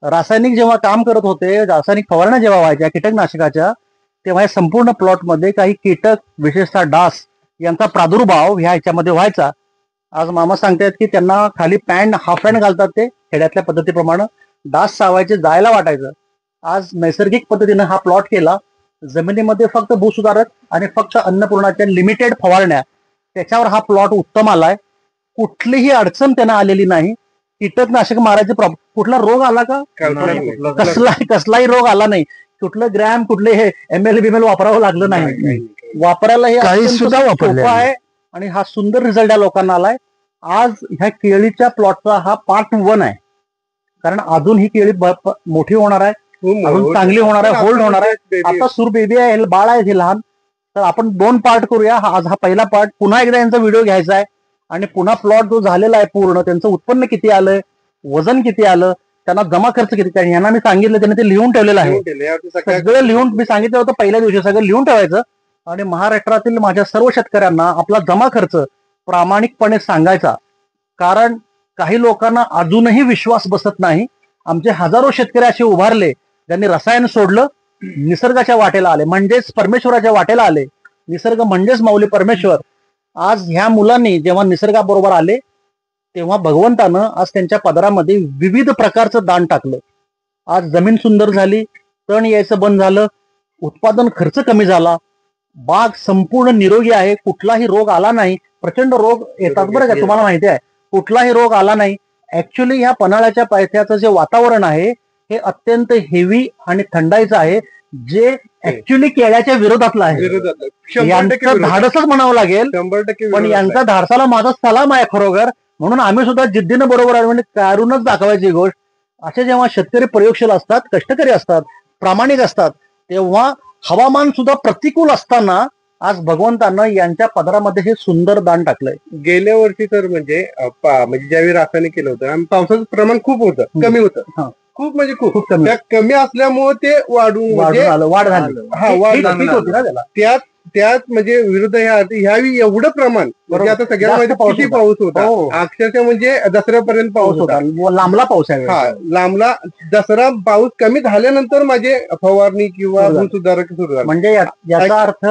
रासायनिक जेव्हा काम करत होते, रासायनिक फवारण्या जेव्हा व्हायच्या कीटकनाशकाच्या, तेव्हा संपूर्ण प्लॉटमध्ये काही कीटक, विशेषतः डास यांचा प्रादुर्भाव ह्याच्यामध्ये व्हायचा. आज मामा सांगतायत की त्यांना खाली पॅन्ट, हाफ पॅन्ट घालतात ते खेड्यातल्या पद्धतीप्रमाणे, डास चावायचे, जायला वाटायचं. आज नैसर्गिक पद्धतीनं हा प्लॉट केला, जमिनीमध्ये फक्त भूसुधारक आणि फक्त अन्नपूर्णाच्या लिमिटेड फवारण्या, त्याच्यावर हा प्लॉट उत्तम आलाय. कुठलीही अडचण त्यांना आलेली नाही. कीटकनाशक मारायचे कुठला रोग आला का? कसलाही रोग आला नाही. कुठलं ग्रॅम, कुठले हे ML बिमेल वापरावं लागलं नाही. वापरायला हे सुद्धा सोपं आहे आणि हा सुंदर रिझल्ट या लोकांना आलाय. आज ह्या केळीच्या प्लॉटचा हा पार्ट 1 आहे, कारण अजून ही केळी मोठी होणार आहे, अजून चांगली होणार आहे, होल्ड होणार आहे. आता सूर बेबी आहे, बाळ आहे हे लहान. तर आपण 2 पार्ट करूया. आज हा पहिला पार्ट. पुन्हा एकदा यांचा व्हिडिओ घ्यायचा आहे आणि पुन्हा प्लॉट जो झालेला आहे पूर्ण, त्यांचं उत्पन्न किती आलं, वजन किती आलं, त्यांना जमा खर्च किती, यांना मी सांगितलं, त्यांनी ते लिहून ठेवलेलं आहे. सगळं लिहून मी सांगितलं होतं पहिल्या दिवशी, सगळं लिहून ठेवायचं आणि महाराष्ट्रातील माझ्या सर्व शेतकऱ्यांना आपला जमा खर्च प्रामाणिकपणे सांगायचा. कारण काही लोकांना अजूनही विश्वास बसत नाही. आमचे हजारो शेतकरी असे उभारले ज्यांनी रसायन सोडलं, निसर्गाच्या वाटेला आले, म्हणजेच परमेश्वराच्या वाटेला आले. निसर्ग म्हणजेच माऊली परमेश्वर. आज ह्या मुलांनी जेव्हा निसर्गाबरोबर आले, तेव्हा भगवंतानं आज त्यांच्या पदरामध्ये विविध प्रकारचं दान टाकलं. आज जमीन सुंदर झाली, तण यायचं बंद झालं, उत्पादन खर्च कमी झाला, बाग संपूर्ण निरोगी आहे, कुठलाही रोग आला नाही. प्रचंड रोग येतात बरं का, तुम्हाला माहिती आहे, कुठलाही रोग आला नाही. ऍक्च्युली ह्या पन्हाळ्याच्या पायथ्याचं जे वातावरण आहे हे अत्यंत हेवी आणि थंडाईचं आहे, जे ऍक्च्युली केळ्याच्या विरोधातलं आहे. यांचं धाडसच म्हणावं लागेल, 100% पण यांचा धाडसाला माझा सलाम आहे खरोखर. म्हणून आम्ही सुद्धा जिद्दीनं बरोबर आहे, म्हणजे कारूनच दाखवायची गोष्ट. असे जेव्हा शेतकरी प्रयोगशील असतात, कष्टकरी असतात, प्रामाणिक असतात, तेव्हा हवामान सुद्धा प्रतिकूल असताना आज भगवंतानं यांच्या पदरामध्ये हे सुंदर दान टाकलंय. गेल्या वर्षी तर म्हणजे ज्यावेळी रासायनिक केलं होतं आणि पावसाचं प्रमाण खूप होतं, कमी होतं, खूप म्हणजे खूप कमी असल्यामुळे ते वाढ झाली. होती ना त्याला. त्यात म्हणजे विरुद्ध ह्यावेळी एवढं प्रमाण, म्हणजे आता सगळ्या किती पाऊस होता, अक्षरशः म्हणजे दसऱ्यापर्यंत पाऊस होता, लांबला पाऊस आहे. लांबला. दसरा पाऊस कमी झाल्यानंतर माझे फवारणी किंवा भूसुधारक सुरू झाले. म्हणजे याचा अर्थ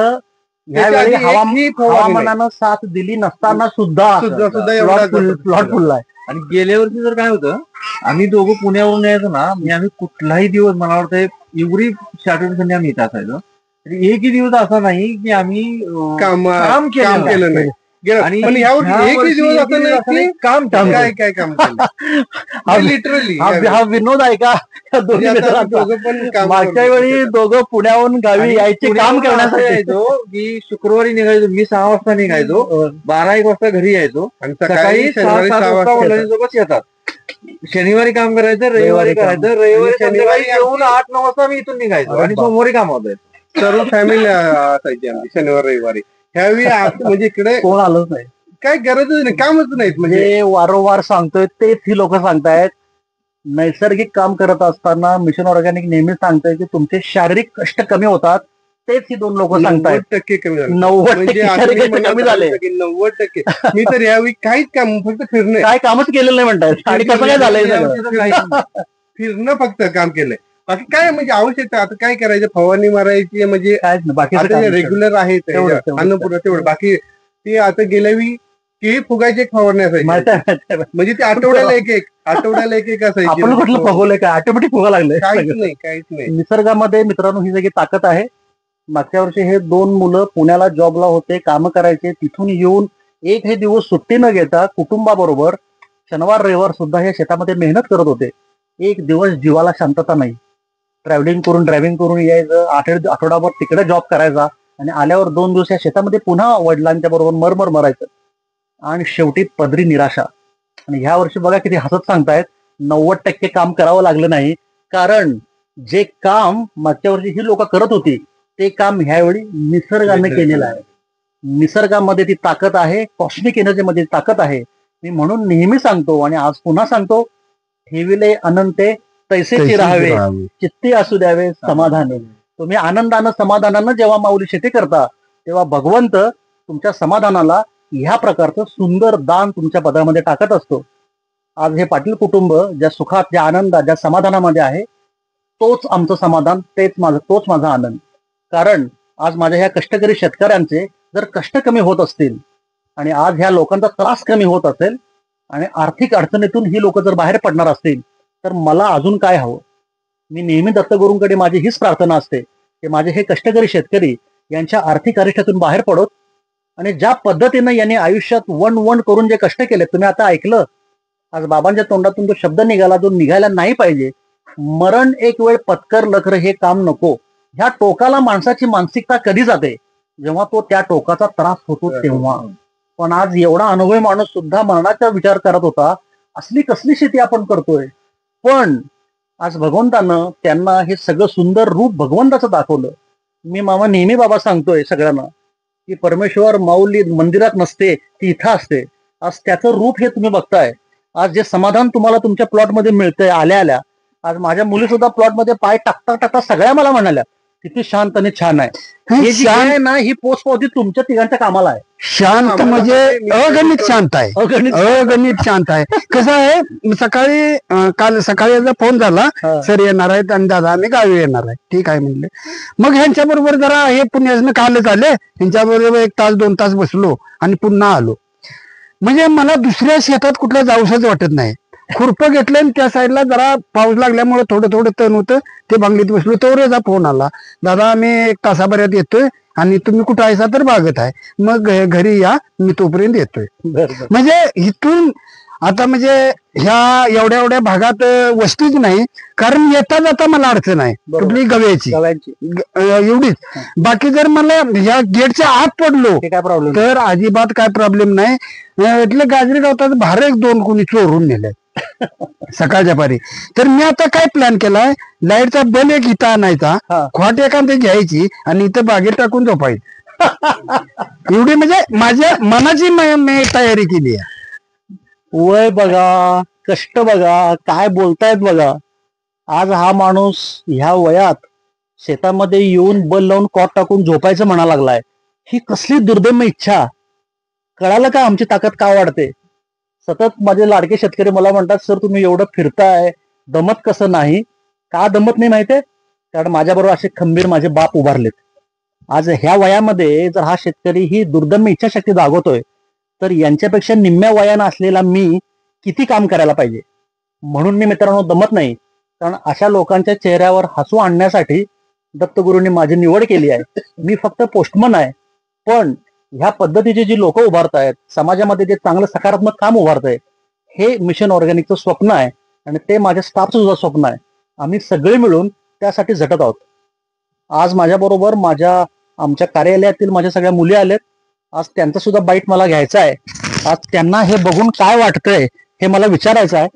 यावेळी त्याच्या आधी एकही फवारणी नाही. हवामानानं साथ दिली नसताना सुद्धा सुद्धा एवढा प्लॉट फुलला आहे. आणि गेल्या वर्षी जर काय होतं, आम्ही दोघं पुण्यावरून यायचो ना, म्हणजे आम्ही कुठलाही दिवस मला वाटतं एवढी सॅटर्डे संडे आम्ही इथं असायचो, तरी एकही दिवस असा नाही की आम्ही काम केलं नाही. आणि पण यावर्षी एकही दिवस असं नाही की काम काय काम केलं लिटरली. हा विनोद आहे का या दोन्ही मित्रांचा? मागच्या वेळी दोघं पुण्याहून गावी यायचे काम करण्यासाठी यायचो की शुक्रवारी निघायचो, मी 6 वाजता निघायचो, 12-1 वाजता घरी यायचो, आणि सकाळी 6-7 वाजता वडिलांसोबत येतात. शनिवारी काम करायचं, रविवारी करायचं, रविवारी संध्याकाळी येऊन 8-9 वाजता मी इथून निघायचो आणि सोमवारी काम होत. सर्व फॅमिली असायची आमची शनिवार रविवारी. ह्यावेळी म्हणजे इकडे कोण आलंच नाही. काय गरजच नाही, कामच नाहीत. म्हणजे वारंवार सांगतोय तेच ही लोक सांगतायत. नैसर्गिक काम करत असताना मिशन ऑर्गॅनिक नेहमी सांगतंय की तुमचे शारीरिक कष्ट कमी होतात. तेच ही दोन लोक सांगतायत. 90% कमी झाले. 90% शारीरिक कष्ट कमी झाले. 90%. मी तर यावेळी काहीच काम, फक्त फिरणे, काय कामच केलेलं नाही म्हणतायत. आणि कसं काय झालंय सगळं? फिरणं फक्त काम केलंय. बाकी काय म्हणजे आवश्यक आता काय करायचं, फवारणी मारायची म्हणजे कायच नाही. बाकी रेग्युलर आहे अन्नपूर्णा तेवढं. बाकी ते आता गेल्यावी केळी फुगायची एक फवारणी असायची, म्हणजे ते आठवड्याला एक एक असायची. आपण कुठलं फुगवलंय काय? ऑटोमॅटिक फुगा लागलंय. काहीच नाही. निसर्गामध्ये मित्रांनो ही सगळी ताकद आहे. मागच्या वर्षी हे 2 मुलं पुण्याला जॉबला होते, काम करायचे, तिथून येऊन एक हे दिवस सुट्टी न घेता कुटुंबाबरोबर शनिवार रविवार सुद्धा हे शेतामध्ये मेहनत करत होते. एक दिवस जीवाला शांतता नाही. ड्रायव्हिंग करून यायचं, आठवडाभर तिकडे जॉब करायचा आणि आल्यावर 2 दिवस या शेतामध्ये पुन्हा वडिलांच्या बरोबर मरमर मरायचं. आणि शेवटी पदरी निराशा. आणि ह्या वर्षी बघा किती हसत सांगतायत, 90% काम करावं लागलं नाही. कारण जे काम मागच्या वर्षी ही लोक करत होती ते काम ह्यावेळी निसर्गाने केलेलं आहे. निसर्गामध्ये ती ताकद आहे, कॉस्मिक एनर्जीमध्ये ताकद आहे. मी म्हणून नेहमी सांगतो आणि आज पुन्हा सांगतो, ठेविले अनंते तैसेची राहावे, चित्ती असू द्यावे समाधाने. तुम्ही आनंदानं समाधानानं जेव्हा माऊली शेती करता तेव्हा भगवंत तुमच्या समाधानाला ह्या प्रकारचं सुंदर दान तुमच्या पदरामध्ये टाकत असतो. आज हे पाटील कुटुंब ज्या सुखात, ज्या आनंदात, ज्या समाधानामध्ये आहे, तोच आमचं समाधान, तोच माझा आनंद. कारण आज माझ्या ह्या कष्टकरी शेतकऱ्यांचे जर कष्ट कमी होत असतील आणि आज ह्या लोकांचा त्रास कमी होत असेल आणि आर्थिक अडचणीतून ही लोक जर बाहेर पडणार असतील तर मला अजून काय हवं? मी नेहमी दत्तगुरूंकडे माझी हीच प्रार्थना असते की माझे हे कष्टकरी शेतकरी यांच्या आर्थिक अरिष्टातून बाहेर पडोत आणि ज्या पद्धतीनं यांनी आयुष्यात वन करून जे कष्ट केले, तुम्ही आता ऐकलं, आज बाबांच्या तोंडातून जो शब्द निघाला जो निघायला नाही पाहिजे, मरण एक वेळ पत्कर लखर हे काम नको. ह्या टोकाला माणसाची मानसिकता कधी जाते? जेव्हा तो त्या टोकाचा त्रास होतो तेव्हा. पण आज एवढा अनुभवी माणूस सुद्धा मरणाचा विचार करत होता. असली कसली शेती आपण करतोय? पण आज भगवंतानं त्यांना हे सगळं सुंदर रूप भगवंताचं दाखवलं. मी मामा नेहमी बाबा सांगतोय सगळ्यांना की परमेश्वर माऊली मंदिरात नसते, ती इथं असते. आज त्याचं रूप हे तुम्ही बघताय. आज जे समाधान तुम्हाला तुमच्या प्लॉटमध्ये मिळतंय आल्या आज माझ्या मुली सुद्धा प्लॉटमध्ये पाय टाकता सगळ्या मला म्हणाल्या किती शांत आणि छान आहे. हे जी आहे ना, ही पोचपावती तुमच्या तिघांच्या कामाला आहे. शांत म्हणजे अगणित शांत आहे, अगणित शांत आहे. कसं आहे, काल सकाळी याचा फोन झाला, सर येणार आहेत आणि दादा आम्ही गावी येणार आहे. ठीक आहे म्हणले. मग ह्यांच्या बरोबर जरा हे पुण्याचं कालच आले, ह्यांच्या बरोबर 1 तास 2 तास बसलो आणि पुन्हा आलो. म्हणजे मला दुसऱ्या शेतात कुठल्या जाऊसच वाटत नाही. खुरपं घेतलं आणि त्या साईडला जरा पाऊस लागल्यामुळे थोडं तण होतं, ते बांगलीत बसलो. तोवरेचा फोन आला, दादा आम्ही 1 तासाभरात येतोय आणि तुम्ही कुठं आहेसा तर बागत आहे, मग घरी या, मी तोपर्यंत येतोय. म्हणजे इथून आता म्हणजे ह्या एवढ्या भागात वस्तीच नाही, कारण येता जाता मला अडचण आहे कुठली गव्याची एवढीच. बाकी जर मला ह्या गेटच्या आत पडलो तर अजिबात काय प्रॉब्लेम नाही. इथले गाजरी गावतात भार 1-2 कोणी चोरून नेले सकाळच्या पारी. तर मी आता काय प्लॅन केलाय, लाईटचा बल एक इथं आणायचा, खोट एखादी घ्यायची आणि इथं बागेत टाकून झोपायची. एवढी म्हणजे माझ्या मनाची मी तयारी केली आहे. वय बघा, कष्ट बघा, काय बोलतायत बघा. आज हा माणूस ह्या वयात शेतामध्ये येऊन बल लावून कॉट टाकून झोपायचं म्हणा लागलाय. ही कसली दुर्दैवी इच्छा. कळालं का आमची ताकद का वाढते? सतत माझे लाडके शेतकरी मला म्हणतात, सर तुम्ही एवढं फिरताय, दमत कसं नाही? का दमत नाही माहितीये? कारण माझ्याबरोबर असे खंबीर माझे बाप उभारलेत. आज ह्या वयामध्ये जर हा शेतकरी ही दुर्दम्य इच्छाशक्ती दाखवतोय तर यांच्यापेक्षा निम्म्या वयानं असलेला मी किती काम करायला पाहिजे. म्हणून मी मित्रांनो दमत नाही, कारण अशा लोकांच्या चेहऱ्यावर हसू आणण्यासाठी दत्तगुरूंनी माझी निवड केली आहे. मी फक्त पोस्टमन आहे, पण ह्या पद्धतीची जी लोक उभारतायत, समाजामध्ये जे चांगलं सकारात्मक काम उभारतंय, हे मिशन ऑर्गॅनिकचं स्वप्न आहे आणि ते माझ्या स्टाफचं सुद्धा स्वप्न आहे. आम्ही सगळे मिळून त्यासाठी झटत आहोत. आज माझ्याबरोबर आमच्या कार्यालयातील माझ्या सगळ्या मुली आल्यात. आज त्यांचा सुद्धा बाईट मला घ्यायचा आहे. आज त्यांना हे बघून काय वाटतंय हे मला विचारायचं आहे,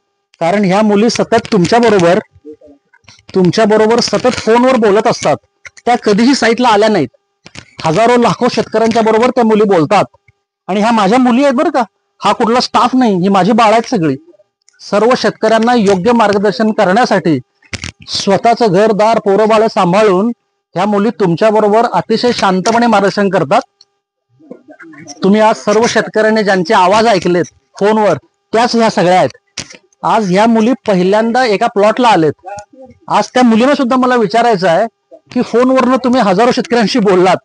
कारण ह्या मुली सतत तुमच्या बरोबर सतत फोनवर बोलत असतात. त्या कधीही साईटला आल्या नाहीत. हजारो लाखो शेतकऱ्यांच्या बरोबर त्या मुली बोलतात आणि ह्या माझ्या मुली आहेत बरं का. हा कुठला स्टाफ नाही, ही माझी बाळ आहेत सगळी. सर्व शेतकऱ्यांना योग्य मार्गदर्शन करण्यासाठी स्वतःचं घरदार पोरं बाळ सांभाळून ह्या मुली तुमच्या बरोबर अतिशय शांतपणे मार्गदर्शन करतात. तुम्ही आज सर्व शेतकऱ्यांनी ज्यांचे आवाज ऐकलेत फोनवर त्याच ह्या सगळ्या आहेत. आज ह्या मुली पहिल्यांदा एका प्लॉटला आलेत. आज त्या मुलींना सुद्धा मला विचारायचं आहे की फोनवरनं तुम्ही हजारो शेतकऱ्यांशी बोललात,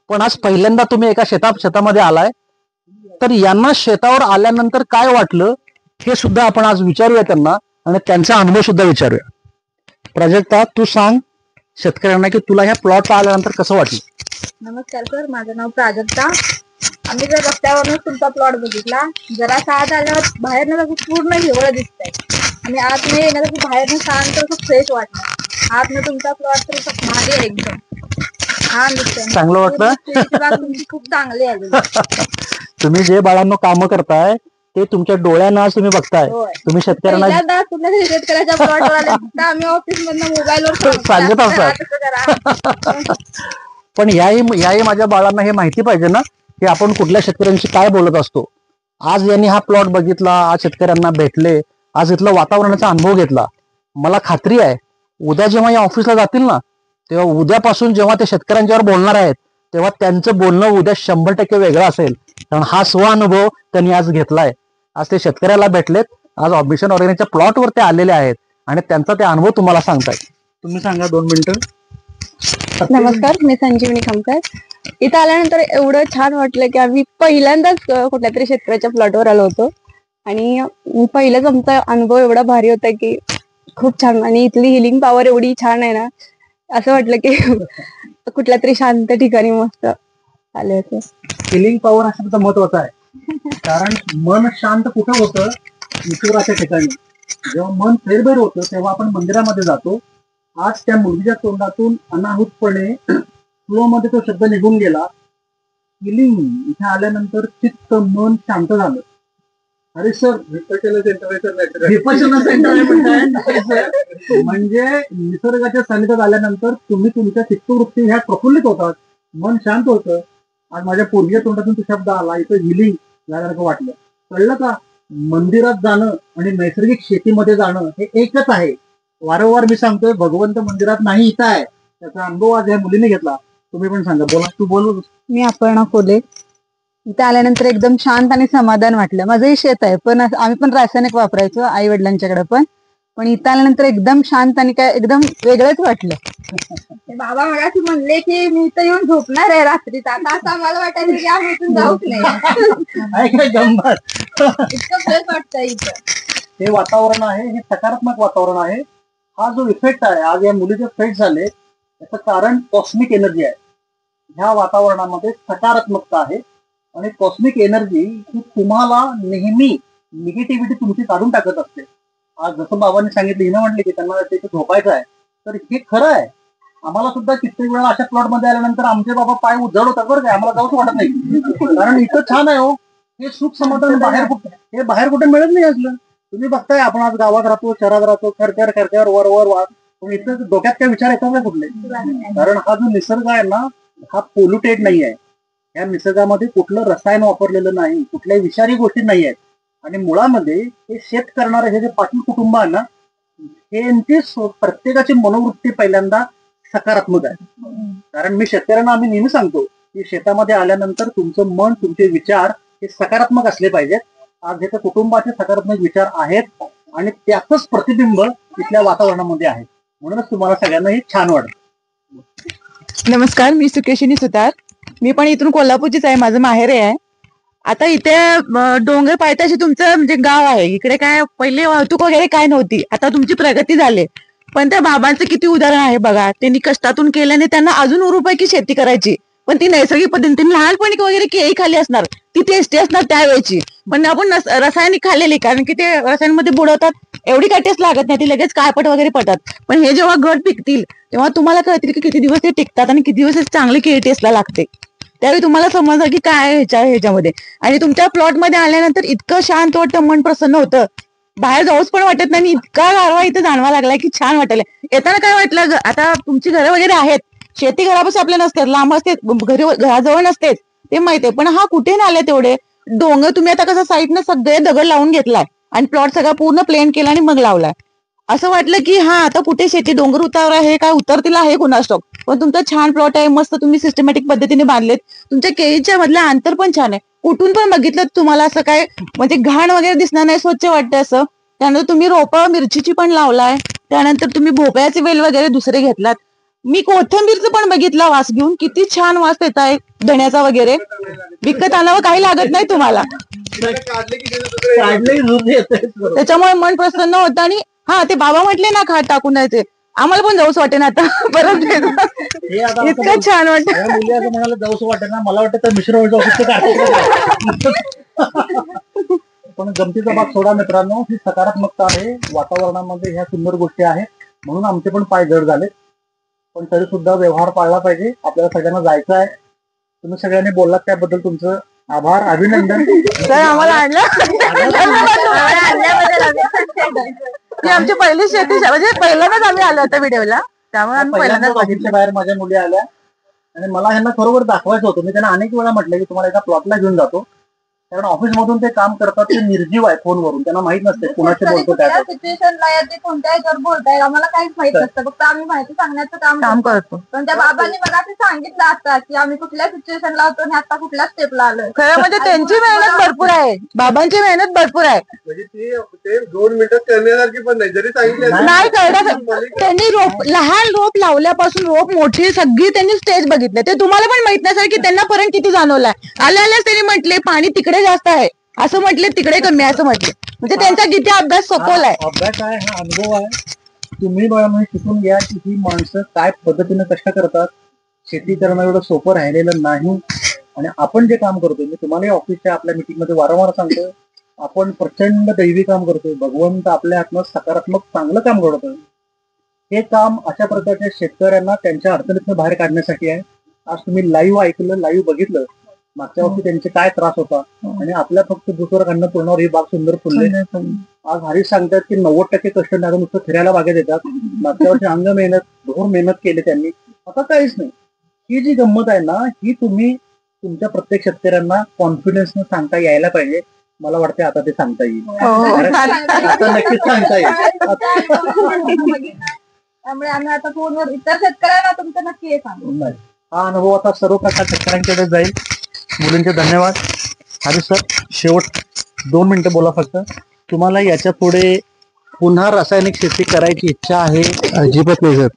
पण आज पहिल्यांदा तुम्ही एका शेतामध्ये आलाय, तर यांना शेतावर आल्यानंतर काय वाटलं हे सुद्धा आपण आज विचारूया त्यांना आणि त्यांचा अनुभव सुद्धा विचारूया. प्राजक्ता, तू सांग शेतकऱ्यांना की तुला ह्या प्लॉटला आल्यानंतर कसं वाटलं. नमस्कार सर, माझं नाव प्राजक्ता. आम्ही जर रस्त्यावरूनच तुमचा प्लॉट बघितला, जरा आत आल्यावर बाहेरनं कसं पूर्ण हिरवळ दिसतंय आणि आतमध्ये येण्यासाठी बाहेरनं शांत असं फ्रेश वाटलं. आतनं तुमचा प्लॉट तर भारी आहे, एकदम छान दिसतंय. चांगलं वाटलं. तुमची खूप चांगली आहे. तुम्ही जे बाळांनो कामं करताय ते तुमच्या डोळ्यांना आज तुम्ही बघताय. तुम्ही शेतकऱ्यांना शेतकऱ्याच्या प्लॉटवर आले आम्ही ऑफिस मधनं मोबाईलवर सांगत असतात. पण याही माझ्या बाळांना हे माहिती पाहिजे ना की आपण कुठल्या शेतकऱ्यांशी काय बोलत असतो. आज यांनी हा प्लॉट बघितला, आज शेतकऱ्यांना भेटले, आज इथलं वातावरणाचा अनुभव घेतला. मला खात्री आहे उद्या जेव्हा या ऑफिसला जातील ना, तेव्हा उद्यापासून जेव्हा ते शेतकऱ्यांच्यावर बोलणार आहेत तेव्हा त्यांचं बोलणं उद्या 100% वेगळं असेल, कारण हा अनुभव त्यांनी आज घेतलाय. आज ते शेतकऱ्याला भेटलेत, आज मिशन ऑर्गॅनिकच्या प्लॉटवर ते आलेले आहेत आणि त्यांचा ते अनुभव तुम्हाला सांगतायत. तुम्ही सांगा 2 मिनिटं. नमस्कार, मी संजीवनी खामकर. इथं आल्यानंतर एवढं छान वाटलं की आम्ही पहिल्यांदाच कुठल्या तरी शेतकऱ्याच्या प्लॉटवर आलो होतो आणि पहिलाच आमचा अनुभव एवढा भारी होता की खूप छान. आणि इथली हिलिंग पॉवर एवढी छान आहे ना, असं वाटलं की कुठल्या तरी शांत ठिकाणी मस्त आले होते. हिलिंग पॉवर हा शब्द महत्वाचा आहे, कारण मन शांत कुठं होतं, ईश्वराच्या ठिकाणी. जेव्हा मन फेरबेर होतं तेव्हा आपण मंदिरामध्ये जातो. आज त्या मुलगीच्या तोंडातून अनाहूतपणे फ्लो मध्ये तो शब्द निघून गेला. हिलिंग इथे आल्यानंतर चित्त मन शांत झालं. अरे सर, म्हणजे निसर्गाच्या सानिध्यात आल्यानंतर तुम्ही तुमच्या चित्तवृत्ती ह्या प्रफुल्लित होतात, मन शांत होतं. आज माझ्या पोरगीच्या तोंडातून तो शब्द आला, इथं हिलिंग झाल्यासारखं वाटलं. कळलं का? मंदिरात जाणं आणि नैसर्गिक शेतीमध्ये जाणं हे एकच आहे. वारंवार मी सांगतोय, भगवंत मंदिरात नाही इथं आहे. त्याचा अनुभव आज या मुलीने घेतला. तुम्ही पण सांगा. बोला, तू बोल. मी अपर्णा कोले. इथे आल्यानंतर एकदम शांत आणि समाधान वाटलं. माझंही शेत आहे, पण आम्ही पण रासायनिक वापरायचो आई वडिलांच्याकडे पण इथं आल्यानंतर एकदम शांत आणि काय एकदम वेगळंच वाटलं. बाबा मगाशी म्हणले की मी इथं येऊन झोपणार आहे रात्रीचा, आता असं आम्हाला वाटायचं की आम्ही इथून जाऊच नाही. इतकं फ्रेश वाटतं इथं. हे वातावरण आहे, हे सकारात्मक वातावरण आहे. हा जो इफेक्ट आहे, आज या मुलीचे इफेक्ट झाले, त्याचं कारण कॉस्मिक एनर्जी आहे. ह्या वातावरणामध्ये सकारात्मकता आहे आणि कॉस्मिक एनर्जी ही तुम्हाला नेहमी निगेटिव्हिटी तुमची काढून टाकत असते. आज जसं बाबांनी सांगितलं, हिनं म्हटले की त्यांना तिथे झोपायचं आहे, तर हे खरं आहे. आम्हाला सुद्धा कित्येक वेळा अशा प्लॉट मध्ये आल्यानंतर आमचे बाबा पाय उजळ होतात बरं काय, आम्हाला जाऊच वाटत नाही, कारण इथं छान आहे. हो, हे सुख समाधान बाहेर कुठे मिळत नाही असलं. तुम्ही बघताय, आपण आज गावात राहतो, शहरात राहतो, खरखर वर वाद, पण इथं डोक्यात काय विचार येतात नाही कुठले. कारण हा जो निसर्ग आहे ना, हा पोल्युटेड नाही आहे. या निसर्गामध्ये कुठलं रसायन वापरलेलं नाही, कुठल्याही विषारी गोष्टी नाही आहेत. आणि मुळामध्ये हे शेत करणारे हे जे पाटील कुटुंब आहे ना, यांची प्रत्येकाची मनोवृत्ती पहिल्यांदा सकारात्मक आहे. कारण मी शेतकऱ्यांना आम्ही नेहमी सांगतो की शेतामध्ये आल्यानंतर तुमचं मन, तुमचे विचार हे सकारात्मक असले पाहिजेत. आज ह्याच्या कुटुंबाचे सकारात्मक विचार आहेत आणि त्याचंच प्रतिबिंब तिथल्या वातावरणामध्ये आहे. म्हणूनच तुम्हाला सगळ्यांना हे छान वाटतं. नमस्कार, मी सुकेशिनी सुतार. मी पण इथून कोल्हापूरचीच आहे, माझं माहेर आहे. आता इथे डोंगर पायथ्याशी तुमचं म्हणजे गाव आहे. इकडे काय पहिले वाहतूक वगैरे काय नव्हती, आता तुमची प्रगती झाली. पण त्या बाबांचं किती उदाहरण आहे बघा. त्यांनी कष्टातून केल्याने त्यांना अजून उरूपैकी शेती करायची, पण ती नैसर्गिक पद्धतीने लहानपणी वगैरे केळी खाली असणार, ती टेस्टी असणार त्यावेळेची. पण आपण रासायनिक खाल्लेली, कारण की ते रसायनमध्ये बुडवतात, एवढी काय टेस्ट लागत नाही, ती लगेच काळपट वगैरे पडतात. पण हे जेव्हा घट पिकतील तेव्हा तुम्हाला कळतील की किती दिवस ते टिकतात आणि किती दिवस चांगली केळी टेस्टला लागते. त्यावेळी तुम्हाला समजलं की काय ह्याच्यामध्ये. आणि तुमच्या प्लॉट मध्ये आल्यानंतर इतकं शांत वाटतं, मन प्रसन्न होतं, बाहेर जाऊच पण वाटत नाही. इतका गारवा इथं जाणवा लागलाय की छान वाटलंय. येताना काय वाटलं, आता तुमची घरं वगैरे आहेत, शेती घरापासून आपल्या नसतात, लांब असते, घराजवळ नसतेच, ते माहितीये. पण हा कुठे आले तेवढे डोंगर, तुम्ही आता कसं साईडनं सगळे दगड लावून घेतलाय आणि प्लॉट सगळा पूर्ण प्लेन केला आणि मग लावलाय. असं वाटलं की हा आता कुठे शेती डोंगर उतार आहे काय उतरतील आहे कुणास ठाऊक. पण तुमचा छान प्लॉट आहे, मस्त तुम्ही सिस्टमॅटिक पद्धतीने बांधलेत. तुमच्या केळीच्या मधलं अंतर पण छान आहे. कुठून पण बघितलं तुम्हाला असं काय म्हणजे घाण वगैरे दिसणार नाही, स्वच्छ वाटतं असं. त्यानंतर तुम्ही रोपं मिरचीची पण लावलाय, त्यानंतर तुम्ही भोपळ्याचे वेल वगैरे दुसरे घेतलात. मी कोथिंबीरचं पण बघितलं वास घेऊन, किती छान वास येत आहे धण्याचा वगैरे. विकत आणावं काही लागत नाही तुम्हाला, त्याच्यामुळे मन प्रसन्न होतं. आणि हा ते बाबा म्हटले ना खाट टाकून द्यायचे, आम्हाला पण जाऊच वाटे ना आता परत इतकं छान वाटतं. मुली असं म्हणाला जाऊस वाटत ना, मला वाटतं तर मिश्र पण गमतीचा भाग सोडा मित्रांनो, ही सकारात्मकता आहे वातावरणामध्ये, ह्या सुंदर गोष्टी आहेत, म्हणून आमचे पण पाय जड झाले. पण तरी सुद्धा व्यवहार पाळला पाहिजे, आपल्याला सगळ्यांना जायचं आहे. तुम्ही सगळ्यांनी बोललात त्याबद्दल तुमचं आभार, अभिनंदन. सर आम्हाला आणलं, आमची पहिली शेती म्हणजे पहिल्यांदाच आम्ही आलो होतो व्हिडिओला, त्यामुळे आम्ही पहिल्यांदाच बघितलं. बाहेर माझ्या मुली आल्या आणि मला ह्यांना खरोखर दाखवायचं होतं. मी त्यांना अनेक वेळा म्हटलं की तुम्हाला एका प्लॉटला घेऊन जातो, कारण ऑफिस मधून ते काम करतात, ते निर्जीव आहे फोनवरून, त्यांना माहित नसते कोणाशी बोलतो काय सिच्युएशनला ते कोणत्या ह्याच्यावर बोलताय आम्हाला काहीच माहित नसतं, फक्त आम्ही माहिती सांगण्याचं काम करतो. पण त्या बाबांनी मला ते सांगितलं असतं की आम्ही कुठल्या सिच्युएशनला होतो आणि आता कुठल्या स्टेपला आलोय. खरं म्हणजे त्यांची मेहनत भरपूर आहे, बाबांची मेहनत भरपूर आहे. म्हणजे ते 2 मिनिटात करण्यासारखी पण नाही, जरी सांगितलं नाही कळलं. त्यांनी लहान रोप लावल्यापासून रोप मोठी सगळी त्यांनी स्टेज बघितले, ते तुम्हाला पण माहित नसेल की त्यांना पर्यंत किती जाणवलाय. आल्याच त्यांनी म्हटले पाणी तिकडे जास्त आहे, असं म्हटले, तिकडे कमी आहे असं म्हटले. म्हणजे त्यांचा किती अभ्यास सखोल आहे. अभ्यास आहे, हा अनुभव आहे. तुम्ही बघा शिकून घ्या की ही माणसं काय पद्धतीने कष्ट करतात. शेती करणं एवढं सोपं राहिलेलं नाही. आणि आपण जे काम करतोय, मी तुम्हाला ऑफिसच्या आपल्या मीटिंग मध्ये वारंवार सांगतोय, आपण प्रचंड दैवी काम करतोय. भगवंत आपल्या हातनं सकारात्मक चांगलं काम घडवतोय. हे काम अशा प्रकारच्या शेतकऱ्यांना त्यांच्या अडचणीतून बाहेर काढण्यासाठी आहे. आज तुम्ही लाईव्ह ऐकलं, लाईव्ह बघितलं मागच्या वर्षी त्यांचे काय त्रास होता, आणि आपल्या फक्त दुसरं खंड पूर्ण ही बाग सुंदर फुलले. आज हरीश सांगतात की 90% कष्ट नाही, नुसतं फिरायला बागेत येतात. मागच्या वर्षी अंग मेहनत, भरपूर मेहनत केली त्यांनी, आता काहीच नाही. ही जी गंमत आहे ना, ही तुम्ही तुमच्या प्रत्येक शेतकऱ्यांना कॉन्फिडन्सनं सांगता यायला पाहिजे. मला वाटतं आता ते सांगता येईल, आता नक्कीच सांगता येईल. त्यामुळे आम्ही आता फोनवर इतर शेतकऱ्यांना तुमचं नक्की हे सांगू. हा अनुभव आता सर्व प्रकारच्या शेतकऱ्यांकडे जाईल. मुलींचे धन्यवाद. हरीश सर, शेवट 2 मिनिटं बोला फक्त. तुम्हाला याच्या पुढे पुन्हा रासायनिक शेती करायची इच्छा आहे? अजिबात नाही सर,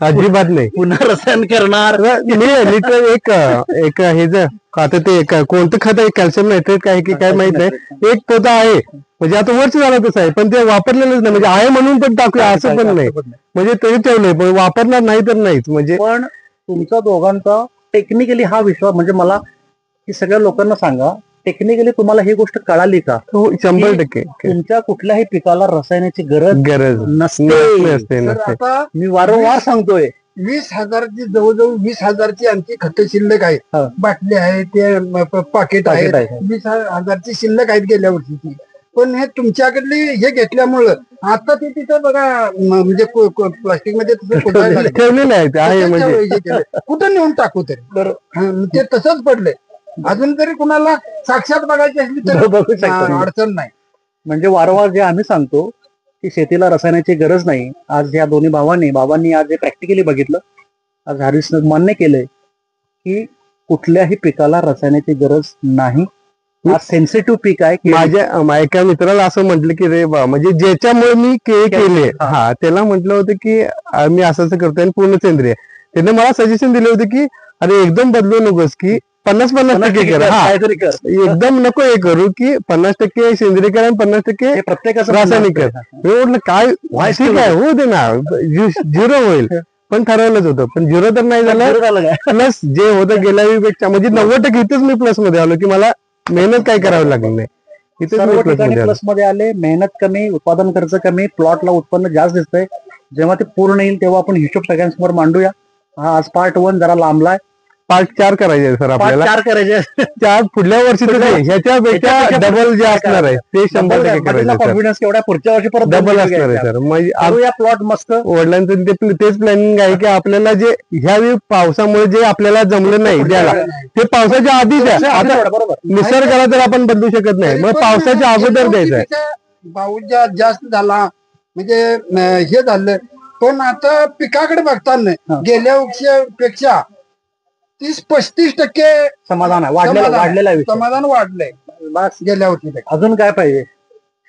अजिबात नाही. पुन्हा रसायन करणार? एक हे जर आता ते कोणतं खत आहे, कॅल्शियम नायट्रेट काय की काय माहित नाही, एक पोता आहे. म्हणजे आता वर्ष झालं तसं आहे, पण ते वापरलेलंच नाही. म्हणजे आहे म्हणून पण टाकूया असं पण नाही, म्हणजे तरी ठेवलंय पण वापरणार नाही तर नाहीच. म्हणजे पण तुमचा दोघांचा टेक्निकली हा विश्वास, म्हणजे मला की सगळ्या लोकांना सांगा, टेक्निकली तुम्हाला ही गोष्ट कळाली का? 100% तुमच्या कुठल्याही पिकाला रसायनाची गरज नसते. मी वारंवार सांगतोय. 20,000ची जवळजवळ 20,000ची आमची खत शिल्लक आहे, बाटली आहे, ते पाकिट आहे, 20,000ची शिल्लक आहेत गेल्या वर्षीची. पण हे तुमच्याकडली हे घेतल्यामुळं आता ते तिथं बघा, म्हणजे प्लास्टिक मध्ये ठेवलेलं आहे, म्हणजे कुठं नेऊन टाकू तरी ते तसंच पडलंय. अजून तरी कुणाला साक्षात बघायची असली तर अडचण नाही. म्हणजे वारंवार जे आम्ही सांगतो की शेतीला रसायनाची गरज नाही, आज या दोन्ही बाबांनी आज जे प्रॅक्टिकली बघितलं, आज हरीशनं मान्य केलंय की कुठल्याही पिकाला रसायनाची गरज नाही. आज सेन्सिटिव्ह पीक आहे. माझ्या एका मित्राला असं म्हटलं की रे बा, म्हणजे ज्याच्यामुळे मी केले, त्याला म्हटलं होतं की मी असं करतोय आणि पूर्ण सेंद्रिय. त्यांनी मला सजेशन दिले होते की अरे एकदम बदलू नकोस की 50-50% कर. हा, काहीतरी कर. एकदम नको हे करू की 50% सेंद्रिय कर आणि 50% हे प्रत्येकाचं रासायनिक कर. मी म्हटलं काय ठीक आहे होऊ दे ना, झिरो होईल. पण ठरवलंच होतं, पण झिरो तर नाही झालं. प्लस जे होतं गेल्या वेळीपेक्षा म्हणजे 90% इथेच मी प्लस मध्ये आलो की मला मेहनत काय करावी लागली नाही. इथेच सर्व मी प्लस ठिकाणी मध्ये आलो. प्लस मध्ये आले. मेहनत कमी, उत्पादन खर्च कमी, प्लॉटला उत्पन्न जास्त दिसतंय. जेव्हा ते पूर्ण येईल तेव्हा आपण हिशोब सगळ्यांसमोर मांडूया. हा आज पार्ट 1 जरा लांबलाय. पार्ट 4 करायचे सर पार्ट आपल्याला. 4 करायचे. 4 पुढल्या वर्षी तर नाही, ह्याच्यापेक्षा डबल जे असणार आहे ते 100% करायचं सर. कॉन्फिडन्स केवढा पुढच्या वर्षी परत डबल असणार आहे सर. म्हणजे करूया प्लॉट मस्त. वडिलांचं तेच प्लॅनिंग आहे की आपल्याला जे ह्यावेळी पावसामुळे जे आपल्याला जमलं नाही द्यायला, ते पावसाच्या आधीच आहे. आता बरोबर. निसर्गाला तर आपण बदलू शकत नाही, मग पावसाच्या अगोदर द्यायचं आहे. पाऊस जास्त झाला म्हणजे हे झालं, पण आता पिकाकडे बघताना गेल्या वर्षापेक्षा 30-35% समाधान आहे, वाढलेला आहे विषय. समाधान वाढलंय बस. गेल्या वर्षी. अजून काय पाहिजे?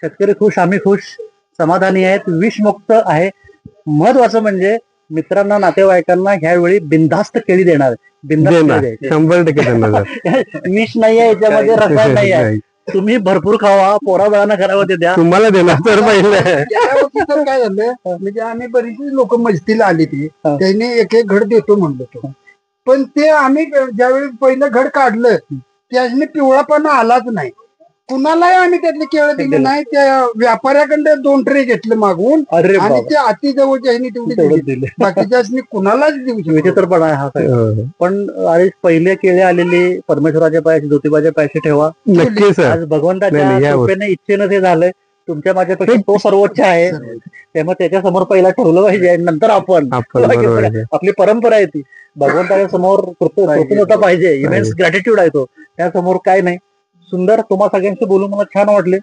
शेतकरी खुश, आम्ही खुश, समाधानी आहेत, विषमुक्त आहे. महत्वाचं म्हणजे मित्रांना, नातेवाईकांना ह्यावेळी बिनधास्त केळी देणार आहे. बिनधास्त केळी द्यायची. 100% त्यांना सर. विष नाहीये याच्यामध्ये, रसायन नाही आहे. तुम्ही भरपूर खावा, पोराबाळांना करावं ते द्या. तुम्हाला देणार तर पहिले. गेल्या वर्षी तर काय झालं म्हणजे आम्ही बरीचशी लोक मस्तीला आली ती, त्यांनी एक घड देतो म्हणलो तो, पण ते आम्ही ज्यावेळी पहिलं घड काढलं त्याने पिवळापणा आलाच नाही. कुणालाही आम्ही त्यातले केळं दिले नाही. त्या व्यापाऱ्याकडे 2 ट्रे घेतले मागून अरे आणि बाबा, ते अति जवळच्या ह्यांनी तेवढी तेवढंच दिली. दिले. बाकीच्या कुणालाच देऊ शकतो. विचित्रपणा आहे हा सगळा. पण अरे पहिले केळे आलेले परमेश्वराच्या पायाशी, ज्योतिबाच्या पायाशी ठेवा. नक्की सर. आज भगवंताच्या नाही, या कृपेने, इच्छेनं ते झालंय. तुमच्या माझ्यापेक्षा तो सर्वोच्च आहे, त्यामुळे त्याच्या समोर पहिला ठेवलं पाहिजे, नंतर आपण. बरोबर आहे. आपली परंपरा आहे ती. भगवंताच्या समोर कृतज्ञता पाहिजे, इमेन्स ग्रॅटिट्यूड आहे तो. त्या समोर काय नाही. सुंदर. तुम्हा सगळ्यांशी बोलून मला छान वाटले.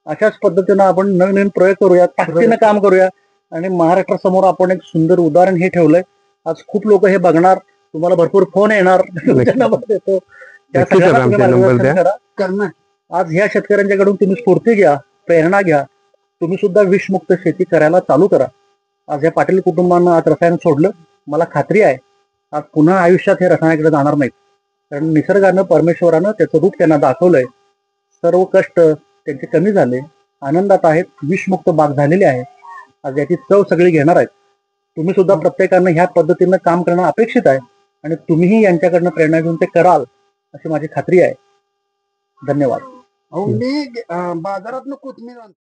अशाच पद्धतीनं आपण नवीन नवीन प्रयोग करूया, ताकदीनं काम करूया आणि महाराष्ट्रासमोर आपण एक सुंदर उदाहरण हे ठेवलंय. आज खूप लोक हे बघणार, तुम्हाला भरपूर फोन येणार. नंबर देतो, त्या नक्की सर, सगळ्यांना तुम्ही आमचे नंबर मार्गदर्शन द्या. करा. आज ह्या शेतकऱ्यांच्याकडून तुम्ही स्फूर्ती घ्या, प्रेरणा घ्या. तुम्ही सुद्धा विषमुक्त शेती करायला चालू करा. आज या पाटील कुटुंबानं आज रसायन सोडलं. मला खात्री आहे आज पुन्हा आयुष्यात हे रसायनाकडे जाणार नाहीत. कारण निसर्गानं, परमेश्वरानं त्याचं रूप त्यांना दाखवलंय. सर्व कष्ट त्यांचे कमी झाले, आनंदात आहेत, विषमुक्त बाग झालेली आहे. आज याची चव सगळी घेणार आहेत. तुम्ही सुद्धा प्रत्येकानं ह्या पद्धतीनं काम करणं अपेक्षित आहे आणि तुम्हीही यांच्याकडनं प्रेरणा घेऊन ते कराल अशी माझी खात्री आहे. धन्यवाद. मी बाजारात कोथमीर आणतो.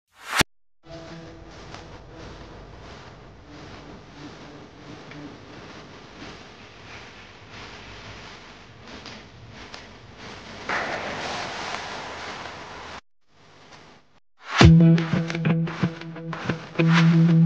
Thank you.